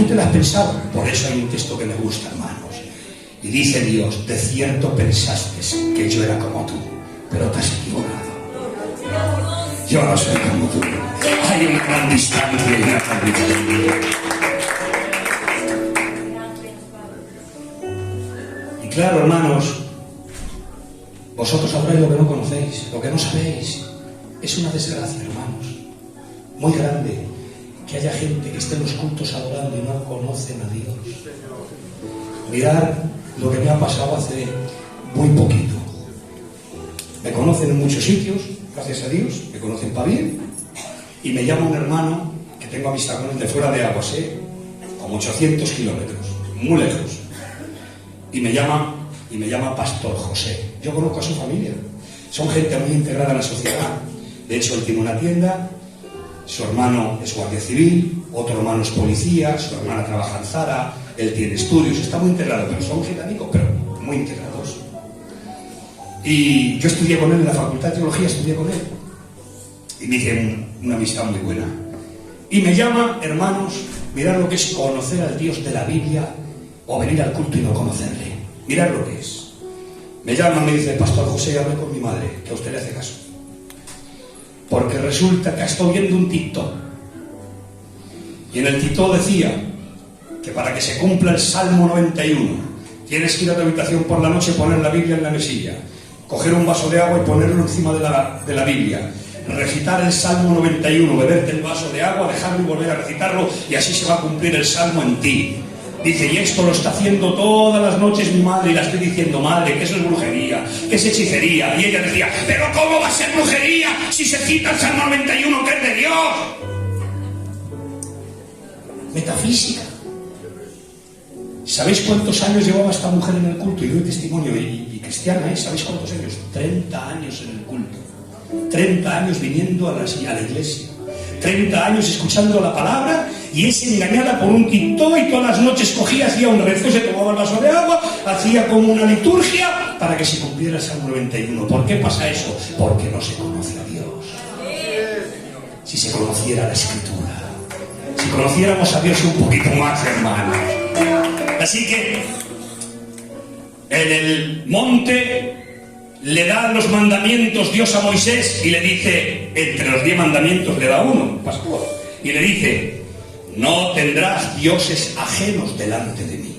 te lo has pensado. Por eso hay un texto que me gusta, hermanos. Y dice Dios: de cierto pensaste que yo era como tú, pero te has equivocado. Yo no soy como tú. Hay una gran distancia y una gran diferencia. Y claro, hermanos, vosotros adoráis lo que no conocéis, lo que no sabéis. Es una desgracia, hermanos, muy grande, que haya gente que esté en los cultos adorando y no conocen a Dios. Mirad lo que me ha pasado hace muy poquito. Me conocen en muchos sitios, gracias a Dios, me conocen para bien, y me llama un hermano que tengo amistad con él de fuera de Aguas, como 800 kilómetros, muy lejos, y me llama Pastor José. Yo conozco a su familia, son gente muy integrada en la sociedad. De hecho, él tiene una tienda, su hermano es guardia civil, otro hermano es policía, su hermana trabaja en Zara, él tiene estudios, está muy integrado, pero son gitanicos, pero muy integrados. Y yo estudié con él en la Facultad de Teología, estudié con él. Y me hice una amistad muy buena. Y me llama: hermanos, mirad lo que es conocer al Dios de la Biblia o venir al culto y no conocerle. Mirad lo que es. Me llama, me dice: Pastor José, hablé con mi madre, que a usted le hace caso. Porque resulta que estoy viendo un TikTok. Y en el TikTok decía que para que se cumpla el Salmo 91, tienes que ir a tu habitación por la noche, poner la Biblia en la mesilla, coger un vaso de agua y ponerlo encima de la Biblia, recitar el Salmo 91, beberte el vaso de agua, dejarlo y volver a recitarlo, y así se va a cumplir el Salmo en ti. Dice: y esto lo está haciendo todas las noches mi madre, y la estoy diciendo: madre, que eso es brujería, que es hechicería. Y ella decía: pero ¿cómo va a ser brujería si se cita el Salmo 91, que es de Dios? Metafísica. ¿Sabéis cuántos años llevaba esta mujer en el culto? Y doy testimonio, y cristiana, ¿eh? ¿Sabéis cuántos años? 30 años en el culto. 30 años viniendo a la iglesia, 30 años escuchando la palabra, y es engañada por un TikTok, y todas las noches cogía, hacía un rezo, se tomaba el vaso de agua, hacía como una liturgia para que se cumpliera el Salmo 91. ¿Por qué pasa eso? Porque no se conoce a Dios. Si se conociera la Escritura, si conociéramos a Dios un poquito más, hermanos. Así que en el monte le da los mandamientos Dios a Moisés y le dice, entre los 10 mandamientos le da uno, pastor, y le dice: no tendrás dioses ajenos delante de mí.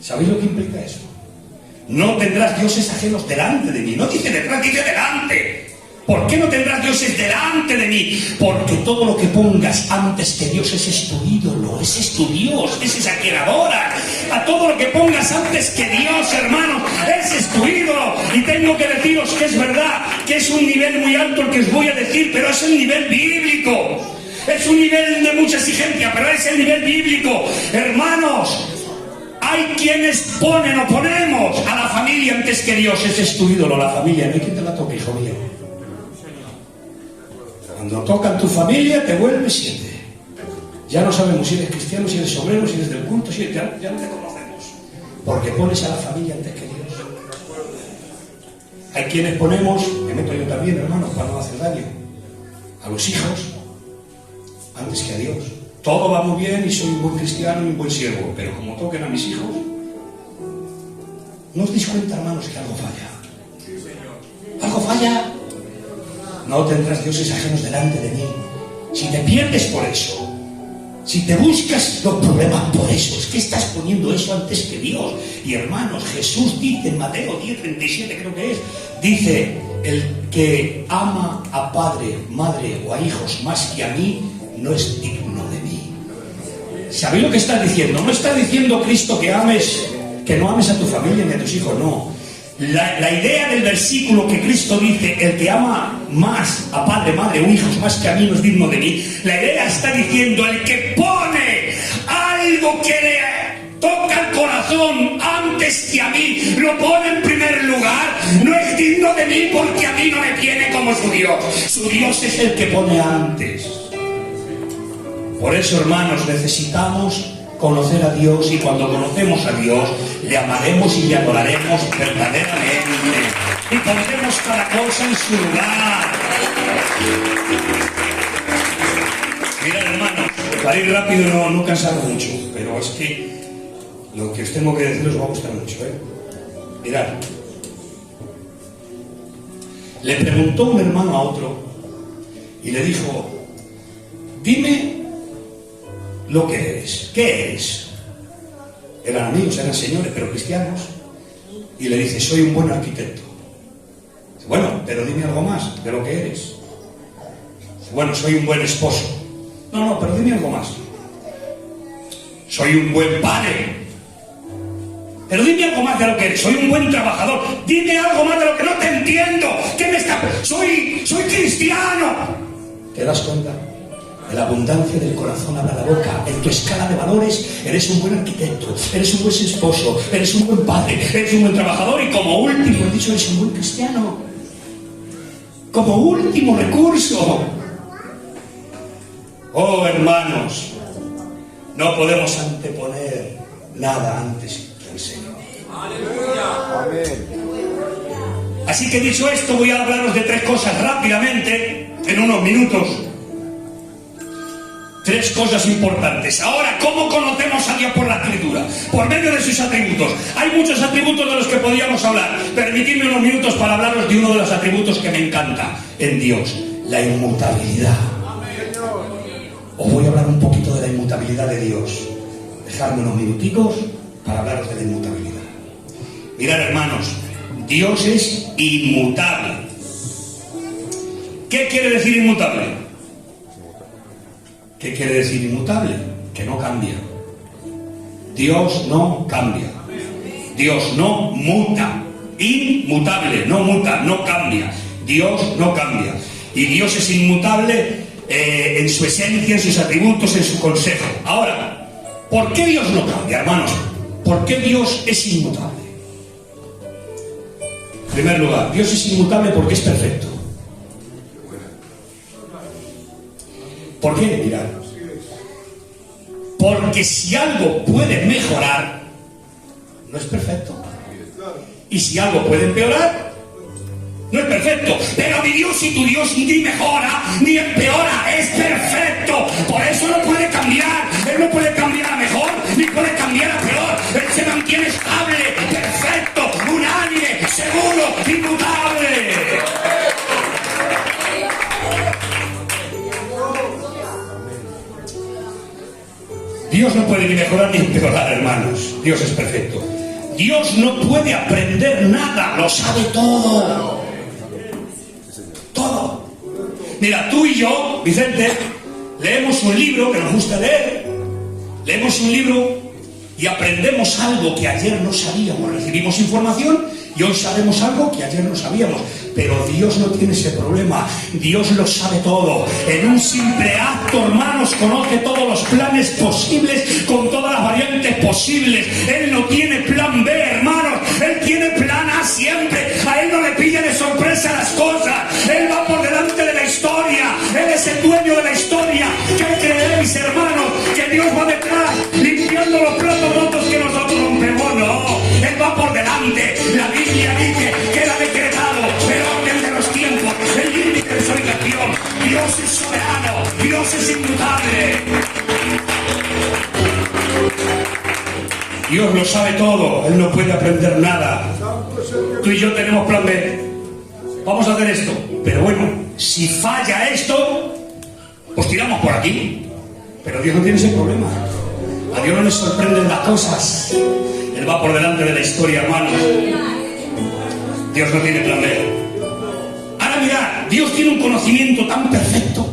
¿Sabéis lo que implica eso? No tendrás dioses ajenos delante de mí. No dice detrás, dice delante. ¿Por qué no tendrás dioses delante de mí? Porque todo lo que pongas antes que Dios, ese es tu ídolo, ese es tu Dios, ese es a quien adoras. A todo lo que pongas antes que Dios, hermano, ese es tu ídolo. Y tengo que deciros que es verdad, que es un nivel muy alto el que os voy a decir, pero es el nivel bíblico. Es un nivel de mucha exigencia, pero es el nivel bíblico. Hermanos, hay quienes ponen o ponemos a la familia antes que Dios. Ese es tu ídolo, la familia. No hay quien te la toque, hijo mío. Cuando tocan tu familia, te vuelves 7. Ya no sabemos si eres cristiano, si eres obrero, si eres del culto, si eres... ya no te conocemos. Porque pones a la familia antes que Dios. Hay quienes ponemos, me meto yo también, hermanos, para no hacer daño, a los hijos antes que a Dios. Todo va muy bien y soy un buen cristiano y un buen siervo, pero como toquen a mis hijos, ¿no os dais cuenta, hermanos, que algo falla? ¿Algo falla? No tendrás dioses ajenos delante de mí. Si te pierdes por eso, si te buscas los problemas por eso, es que estás poniendo eso antes que Dios. Y hermanos, Jesús dice en Mateo 10:37, creo que es, dice: el que ama a padre, madre o a hijos más que a mí, no es digno de mí. ¿Sabéis lo que está diciendo? No está diciendo Cristo que no ames a tu familia ni a tus hijos, no. La idea del versículo que Cristo dice, el que ama más a padre, madre o hijos más que a mí no es digno de mí, la idea está diciendo: el que pone algo que le toca el corazón antes que a mí, lo pone en primer lugar, no es digno de mí, porque a mí no me tiene como su Dios. Su Dios es el que pone antes. Por eso, hermanos, necesitamos conocer a Dios, y cuando conocemos a Dios, le amaremos y le adoraremos verdaderamente, y pondremos cada cosa en su lugar. Mirad, hermanos, para ir rápido no cansar mucho, pero es que lo que os tengo que decir os va a gustar mucho, Mirad, le preguntó un hermano a otro y le dijo: dime lo que eres. ¿Qué eres? Eran amigos, eran señores, pero cristianos. Y le dice: soy un buen arquitecto. Bueno, pero dime algo más de lo que eres. Bueno, soy un buen esposo. No, pero dime algo más. Soy un buen padre. Pero dime algo más de lo que eres. Soy un buen trabajador. Dime algo más de lo que no te entiendo. ¿Qué me está...? Soy cristiano. ¿Te das cuenta? De la abundancia del corazón habla la boca. En tu escala de valores, eres un buen arquitecto, eres un buen esposo, eres un buen padre, eres un buen trabajador, y como último, he dicho, eres un buen cristiano. Como último recurso. Oh, hermanos, no podemos anteponer nada antes que el Señor. ¡Aleluya! Amén. Así que, dicho esto, voy a hablaros de 3 cosas rápidamente, en unos minutos. 3 cosas importantes. Ahora, ¿cómo conocemos a Dios por la Escritura? Por medio de sus atributos. Hay muchos atributos de los que podríamos hablar. Permitidme unos minutos para hablaros de uno de los atributos que me encanta en Dios: la inmutabilidad. Os voy a hablar un poquito de la inmutabilidad de Dios. Dejadme unos minuticos para hablaros de la inmutabilidad. Mirad, hermanos, Dios es inmutable. ¿Qué quiere decir inmutable? ¿Qué quiere decir inmutable? Que no cambia. Dios no cambia. Dios no muta. Inmutable, no muta, no cambia. Dios no cambia. Y Dios es inmutable en su esencia, en sus atributos, en su consejo. Ahora, ¿por qué Dios no cambia, hermanos? ¿Por qué Dios es inmutable? primer lugar, Dios es inmutable porque es perfecto. ¿Por qué? Mirad. Porque si algo puede mejorar, no es perfecto. Y si algo puede empeorar, no es perfecto. Pero mi Dios y tu Dios ni mejora ni empeora, es perfecto. Por eso no puede cambiar. Él no puede cambiar a mejor ni puede cambiar a peor. Él se mantiene estable, perfecto, unánime, seguro, inmutable. Dios no puede ni mejorar ni empeorar, hermanos. Dios es perfecto. Dios no puede aprender nada, lo sabe todo. Todo. Mira, tú y yo, Vicente, leemos un libro que nos gusta leer, leemos un libro y aprendemos algo que ayer no sabíamos. Recibimos información y hoy sabemos algo que ayer no sabíamos. Pero Dios no tiene ese problema. Dios lo sabe todo. En un simple acto, hermanos, conoce todos los planes posibles con todas las variantes posibles. Él no tiene plan B, hermanos. Él tiene plan A siempre. A Él no le pilla de sorpresa las cosas. Él va por delante de la historia. Él es el dueño de la historia. ¿Qué creéis, hermanos? Que Dios va detrás limpiando los platos rotos que nosotros rompemos. No. Él va por delante. La Biblia dice que era decretado el orden de los tiempos, el límite de su obligación. Dios es soberano, Dios es inmutable. Dios lo sabe todo, Él no puede aprender nada. Tú y yo tenemos plan B. Vamos a hacer esto, pero bueno, si falla esto, pues tiramos por aquí. Pero Dios no tiene ese problema. A Dios no le sorprenden las cosas. Él va por delante de la historia, hermanos. Dios no tiene plan B. Ahora mirad, Dios tiene un conocimiento tan perfecto,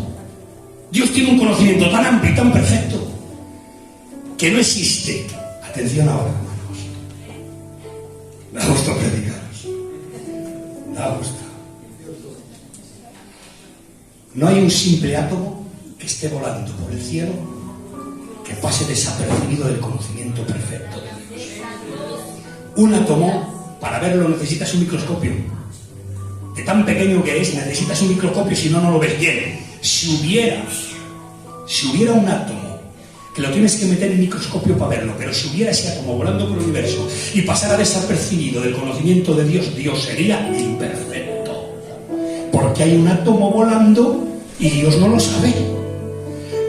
Dios tiene un conocimiento tan amplio y tan perfecto, que no existe. Atención ahora, hermanos. Da gusto predicaros. Da gusto. No hay un simple átomo que esté volando por el cielo que pase desapercibido del conocimiento perfecto de Dios. Un átomo, para verlo necesitas un microscopio. De tan pequeño que es, necesitas un microscopio, si no, no lo ves bien. Si hubiera un átomo, que lo tienes que meter en microscopio para verlo, pero si hubiera ese átomo volando por el universo y pasara desapercibido del conocimiento de Dios, Dios sería imperfecto. Porque hay un átomo volando y Dios no lo sabe.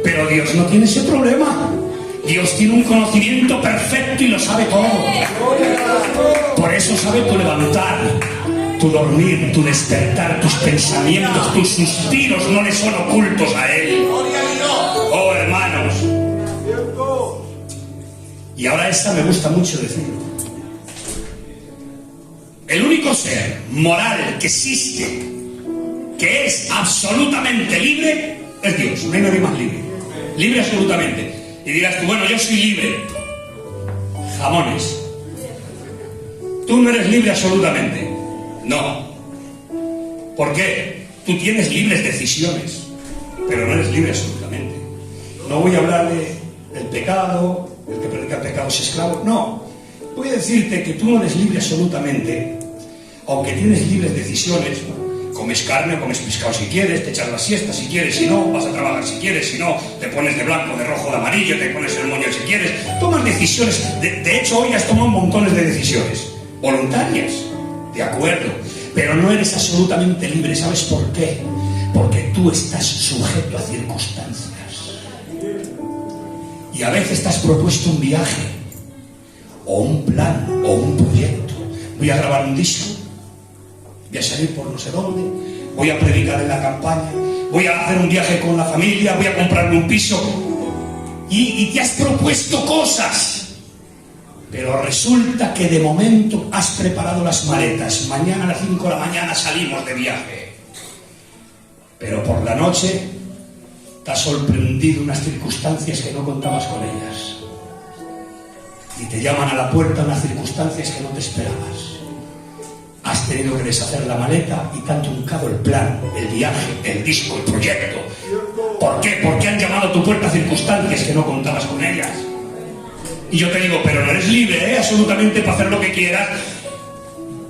Pero Dios no tiene ese problema. Dios tiene un conocimiento perfecto y lo sabe todo. Por eso sabe tu levantar, tu dormir, tu despertar, tus pensamientos, tus suspiros no le son ocultos a Él. Oh, hermanos. Y ahora esta me gusta mucho decirlo. El único ser moral que existe, que es absolutamente libre, es Dios. No hay nadie más libre. Libre absolutamente. Y dirás tú, bueno, yo soy libre. Jamones. Tú no eres libre absolutamente. No. ¿Por qué? Tú tienes libres decisiones, pero no eres libre absolutamente. No voy a hablar del pecado, el que predica el pecado es esclavo. No. Voy a decirte que tú no eres libre absolutamente, aunque tienes libres decisiones. Comes carne o comes pescado si quieres, te echas la siesta si quieres, si no, vas a trabajar si quieres, si no, te pones de blanco, de rojo, de amarillo, te pones el moño si quieres. Tomas decisiones. De hecho, hoy has tomado montones de decisiones voluntarias, de acuerdo, pero no eres absolutamente libre. ¿Sabes por qué? Porque tú estás sujeto a circunstancias. Y a veces te has propuesto un viaje, o un plan, o un proyecto. Voy a grabar un disco, voy a salir por no sé dónde, voy a predicar en la campaña, voy a hacer un viaje con la familia, voy a comprarme un piso. Y te has propuesto cosas. Pero resulta que de momento has preparado las maletas. Mañana a las 5 de la mañana salimos de viaje. Pero por la noche te has sorprendido unas circunstancias que no contabas con ellas. Y te llaman a la puerta unas circunstancias que no te esperabas. Has tenido que deshacer la maleta y te han truncado el plan, el viaje, el disco, el proyecto. ¿Por qué? Porque han llamado a tu puerta circunstancias que no contabas con ellas. Y yo te digo, pero no eres libre, absolutamente, para hacer lo que quieras.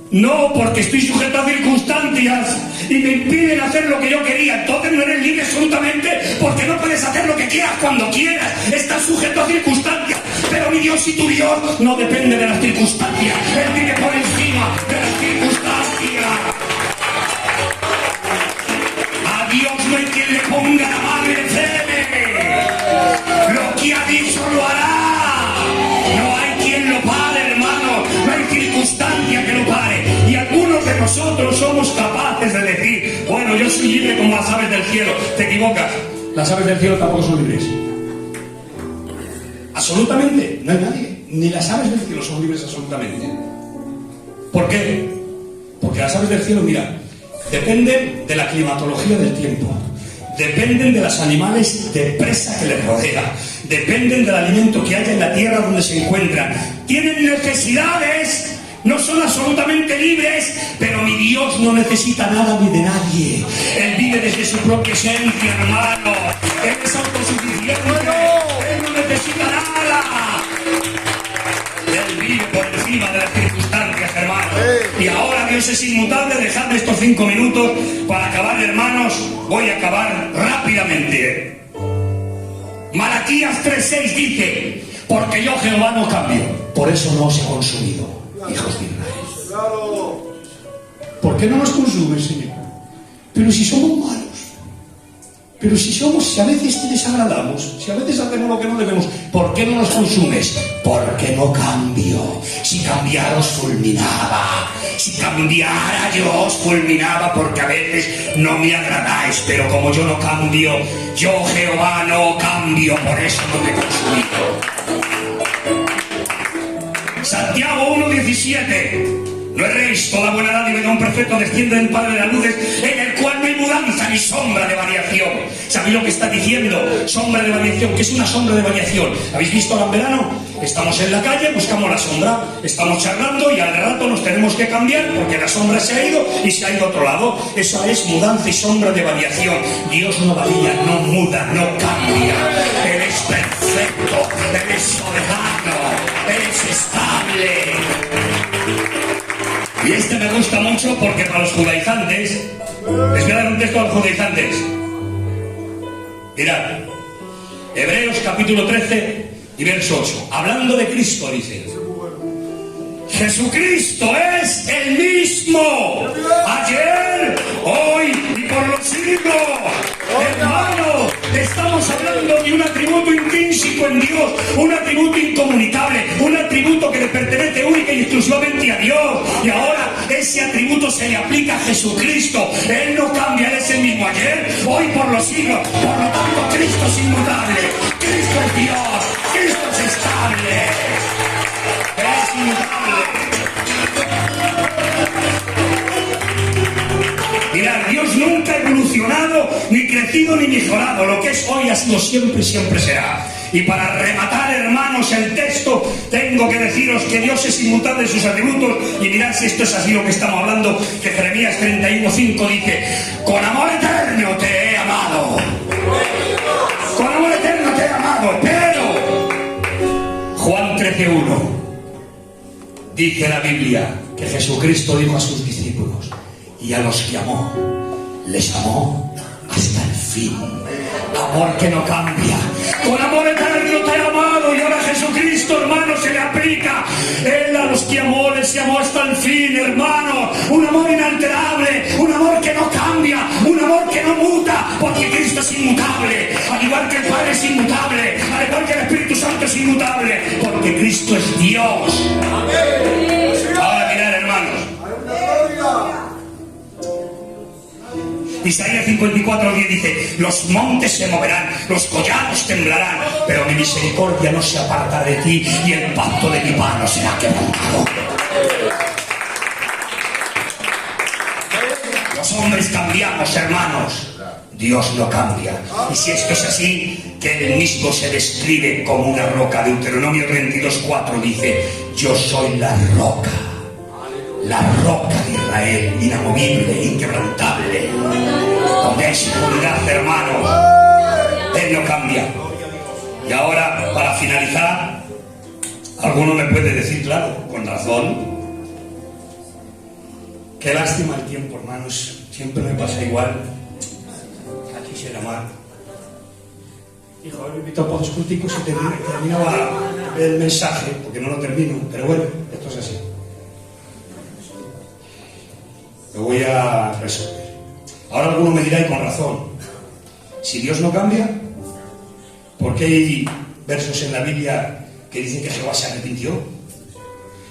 No, porque estoy sujeto a circunstancias y me impiden hacer lo que yo quería. Entonces no eres libre absolutamente, porque no puedes hacer lo que quieras cuando quieras. Estás sujeto a circunstancias. Pero mi Dios y tu Dios no depende de las circunstancias. Él vive por encima de las circunstancias. A Dios no hay quien le ponga la mano y le frene. Lo que ha dicho lo hará. No hay quien lo pare, hermano. No hay circunstancia que lo pare. Y algunos de nosotros somos capaces de decir: bueno, yo soy libre como las aves del cielo. Te equivocas. Las aves del cielo tampoco son libres. Absolutamente. No hay nadie. Ni las aves del cielo son libres absolutamente. ¿Por qué? Porque las aves del cielo, mira, dependen de la climatología del tiempo. Dependen de los animales de presa que les rodea. Dependen del alimento que haya en la tierra donde se encuentran. Tienen necesidades. No son absolutamente libres, pero mi Dios no necesita nada ni de nadie. Él vive desde su propia esencia, hermano. Él es autosuficiente. Él no necesita nada. Él vive por encima de las circunstancias, hermano. Y ahora Dios es inmutable. Dejadme estos 5 minutos para acabar, hermanos. Voy a acabar rápidamente. Malaquías 3:6 dice: porque yo, Jehová, no cambio. Por eso no os he consumido, hijos de Israel. ¿Por qué no nos consume, Señor? Pero si somos malos. Pero si a veces te desagradamos, si a veces hacemos lo que no debemos, ¿por qué no nos consumes? Porque no cambio. Si cambiara os fulminaba. Si cambiara yo os fulminaba, porque a veces no me agradáis. Pero como yo no cambio, yo, Jehová, no cambio, por eso no me he consumido. Santiago 1:17. No erréis, toda buena dádiva y don perfecto desciende del Padre de las luces, en el cual no hay mudanza ni sombra de variación. ¿Sabéis lo que está diciendo? Sombra de variación. ¿Qué es una sombra de variación? ¿Habéis visto ahora en verano? Estamos en la calle, buscamos la sombra, estamos charlando y al rato nos tenemos que cambiar porque la sombra se ha ido y se ha ido a otro lado. Eso es mudanza y sombra de variación. Dios no varía, no muda, no cambia. Él es perfecto, Él es soberano, Él es estable. Y este me gusta mucho porque para los judaizantes, les voy a dar un texto a los judaizantes. Mirad, Hebreos capítulo 13 y verso 8. Hablando de Cristo, dice: Jesucristo es el mismo ayer, hoy y por los siglos. Hermano, estamos hablando de un atributo intrínseco en Dios, un atributo incomunicable, un atributo que le pertenece única y exclusivamente a Dios. Y ahora ese atributo se le aplica a Jesucristo. Él no cambia, Él es el mismo ayer, hoy por los siglos. Por lo tanto, Cristo es inmutable, Cristo es Dios, Cristo es estable, es inmutable. Mirad, Dios nunca ha evolucionado, ni crecido, ni mejorado. Lo que es hoy ha sido siempre y siempre será. Y para rematar, hermanos, el texto, tengo que deciros que Dios es inmutable en sus atributos. Y mirad si esto es así lo que estamos hablando, que Jeremías 31:5 dice: con amor eterno te he amado. Con amor eterno te he amado. Pero Juan 13:1 dice la Biblia que Jesucristo dijo a sus discípulos: y a los que amó, les amó hasta el fin. Amor que no cambia. Con amor eterno te he amado. Y ahora Jesucristo, hermano, se le aplica. Él a los que amó, les amó hasta el fin, hermano. Un amor inalterable, un amor que no cambia, un amor que no muta, porque Cristo es inmutable. Al igual que el Padre es inmutable, al igual que el Espíritu Santo es inmutable, porque Cristo es Dios. Ahora mirad, hermanos. Isaías 54:10 dice: los montes se moverán, los collados temblarán, pero mi misericordia no se aparta de ti y el pacto de mi mano será quebrantado. Los hombres cambiamos, hermanos. Dios no cambia. Y si esto es así, que Él mismo se describe como una roca. Deuteronomio 32:4 dice: yo soy la roca de Israel, inamovible, inquebrantable, donde hay seguridad, hermano. Él no cambia. Y ahora, para finalizar, alguno me puede decir, claro, con razón, Qué lástima el tiempo, hermanos. Siempre me pasa igual. Aquí será mal. Hijo, ahora me invito a dos culticos y terminaba el mensaje, porque no lo termino, pero bueno, esto es así. Lo voy a resolver. Ahora alguno me dirá, y con razón, si Dios no cambia, ¿por qué hay versos en la Biblia que dicen que Jehová se arrepintió?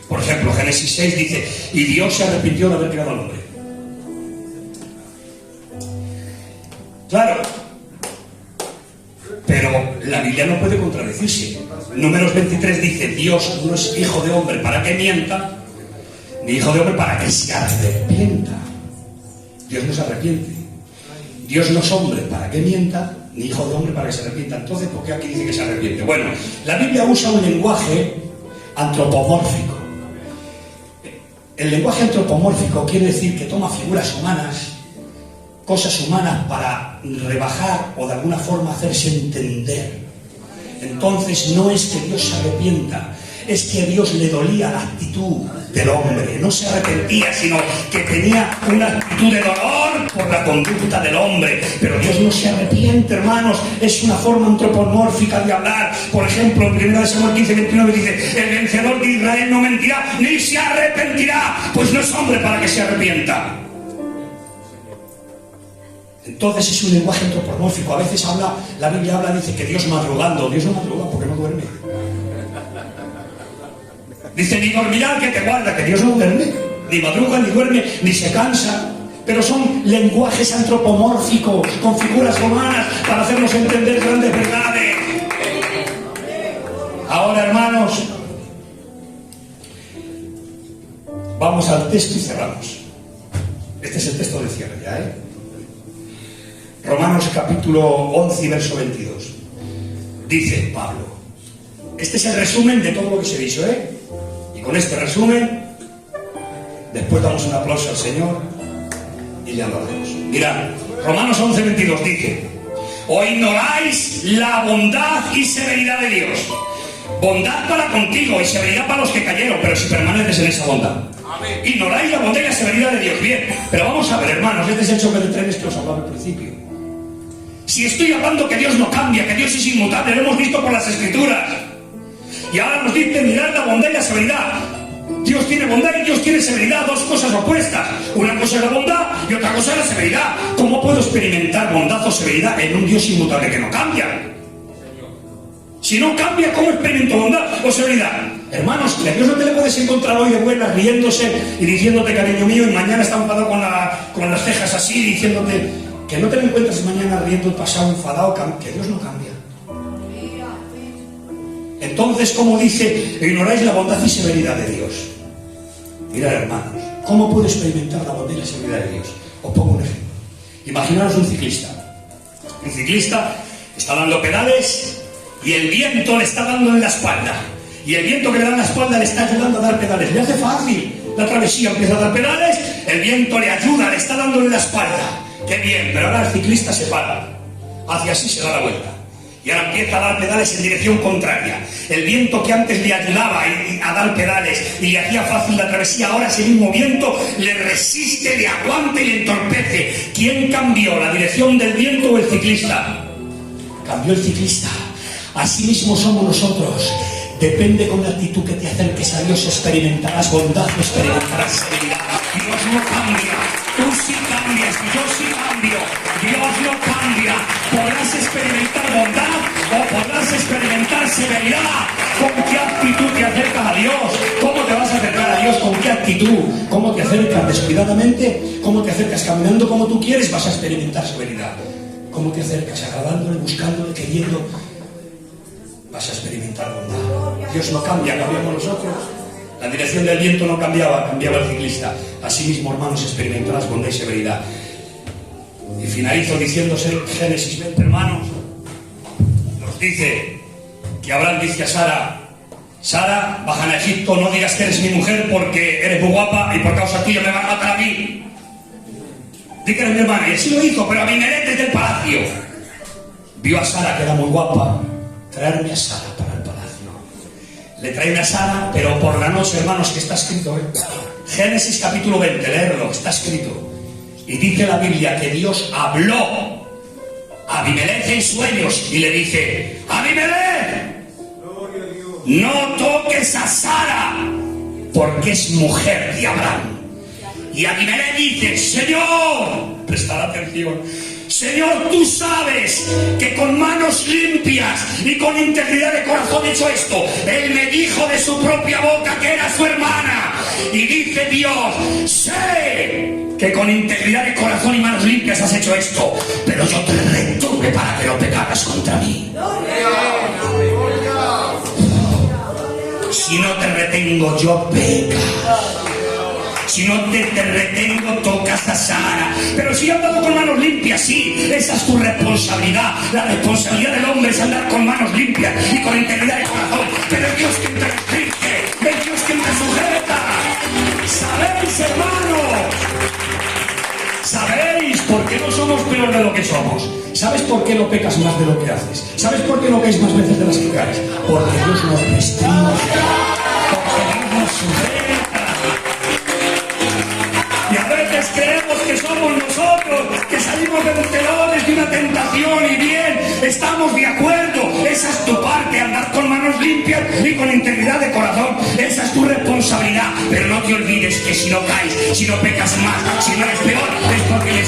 Por ejemplo, Génesis 6 dice, y Dios se arrepintió de haber creado al hombre. Claro, pero la Biblia no puede contradecirse. Números 23 dice, Dios no es hijo de hombre para que mienta, ni hijo de hombre para que se arrepienta. Dios no se arrepiente. Dios no es hombre para que mienta, ni hijo de hombre para que se arrepienta. Entonces, ¿por qué aquí dice que se arrepiente? Bueno, la Biblia usa un lenguaje antropomórfico. El lenguaje antropomórfico quiere decir que toma figuras humanas, cosas humanas, para rebajar o de alguna forma hacerse entender. Entonces no es que Dios se arrepienta, es que a Dios le dolía la actitud del hombre. No se arrepentía, sino que tenía una actitud de dolor por la conducta del hombre. Pero Dios no se arrepiente, hermanos. Es una forma antropomórfica de hablar. Por ejemplo, en 1 Samuel 15, 29 dice, el vencedor de Israel no mentirá, ni se arrepentirá, pues no es hombre para que se arrepienta. Entonces es un lenguaje antropomórfico. A veces la Biblia dice que Dios madrugando. Dios no madruga porque no duerme. Dice, ni dormirá el que te guarda, que Dios no duerme. Ni madruga, ni duerme, ni se cansa. Pero son lenguajes antropomórficos, con figuras humanas, para hacernos entender grandes verdades. Ahora, hermanos, vamos al texto y cerramos. Este es el texto de cierre ya, Romanos capítulo 11 y verso 22. Dice Pablo, este es el resumen de todo lo que se ha dicho, Y con este resumen, después damos un aplauso al Señor y le adoramos. Mirad, Romanos 11, 22 dice, o ignoráis la bondad y severidad de Dios. Bondad para contigo y severidad para los que cayeron, pero si permaneces en esa bondad. Ignoráis la bondad y la severidad de Dios. Bien, pero vamos a ver, hermanos, este es el choque de trenes que os hablaba al principio. Si estoy hablando que Dios no cambia, que Dios es inmutable, lo hemos visto por las Escrituras. Y ahora nos dice, mirad la bondad y la severidad. Dios tiene bondad y Dios tiene severidad, dos cosas opuestas. Una cosa es la bondad y otra cosa es la severidad. ¿Cómo puedo experimentar bondad o severidad en un Dios inmutable que no cambia? Si no cambia, ¿cómo experimento bondad o severidad? Hermanos, que a Dios no te le puedes encontrar hoy de buenas riéndose y diciéndote, cariño mío, y mañana está enfadado con las cejas así, diciéndote, que no te lo encuentres mañana riendo y pasado enfadado, que Dios no cambia. Entonces, como dice, ignoráis la bondad y severidad de Dios. Mirad, hermanos, ¿cómo puedo experimentar la bondad y la severidad de Dios? Os pongo un ejemplo. Imaginaos un ciclista. Un ciclista está dando pedales y el viento le está dando en la espalda. Y el viento que le da en la espalda le está ayudando a dar pedales. Le hace fácil la travesía, empieza a dar pedales, el viento le ayuda, le está dando en la espalda. ¡Qué bien! Pero ahora el ciclista se para, hacia así, se da la vuelta. Y ahora empieza a dar pedales en dirección contraria. El viento que antes le ayudaba a dar pedales y le hacía fácil la travesía, ahora ese mismo viento le resiste, le aguanta y le entorpece. ¿Quién cambió, la dirección del viento o el ciclista? Cambió el ciclista. Así mismo somos nosotros. Depende con la actitud que te acerques a Dios, experimentarás bondad, experimentarás severidad. Dios no cambia. Tú sí cambias, yo sí cambio. Dios no cambia. Podrás experimentar bondad o podrás experimentar severidad. ¿Con qué actitud te acercas a Dios? ¿Cómo te vas a acercar a Dios? ¿Con qué actitud? ¿Cómo te acercas descuidadamente? ¿Cómo te acercas caminando como tú quieres? Vas a experimentar severidad. ¿Cómo te acercas agradándole, buscándole, queriendo? Vas a experimentar bondad. Dios no cambia, cambiamos nosotros. La dirección del viento no cambiaba, cambiaba el ciclista. Asimismo, hermanos, experimentarás bondad y severidad. Y finalizo diciéndose Génesis 20, hermanos. Nos dice que Abraham dice a Sara, Sara, baja a Egipto, no digas que eres mi mujer porque eres muy guapa y por causa tuya me van a matar a mí. Di que eres mi hermana. Y así lo hizo, pero Abimelech desde el palacio vio a Sara que era muy guapa. Traerme a Sara para el palacio. Le traen a Sara, pero por la noche, hermanos, que está escrito, Génesis capítulo 20, leerlo, está escrito. Y dice la Biblia que Dios habló a Abimelech en sueños y le dice: Abimelech, no toques a Sara, porque es mujer de Abraham. Y Abimelech dice: Señor, prestad atención, Señor, tú sabes que con manos limpias y con integridad de corazón he hecho esto. Él me dijo de su propia boca que era su hermana. Y dice Dios: sé que con integridad de corazón y manos limpias has hecho esto, pero yo te retuve para que no pecaras contra mí. Si no te retengo, yo pecas. Si no te retengo, tocas a Sara. Pero si he andado con manos limpias, sí, esa es tu responsabilidad. La responsabilidad del hombre es andar con manos limpias y con integridad de corazón. Pero es Dios quien te restringe, es Dios quien te sujeta. ¿Sabéis, hermanos? ¿Sabéis por qué no somos peor de lo que somos? ¿Sabes por qué no pecas más de lo que haces? ¿Sabes por qué no caes más veces de las que caes? Porque Dios nos restringe, porque Dios nos sujeta. Y a veces creemos que somos nosotros, que salimos de los telones de una tentación y bien, estamos de acuerdo. Esa es tu parte, andar con manos limpias y con integridad de corazón. Esa es tu responsabilidad. Pero no te olvides que si no caes, si no pecas más, si no eres peor, es porque el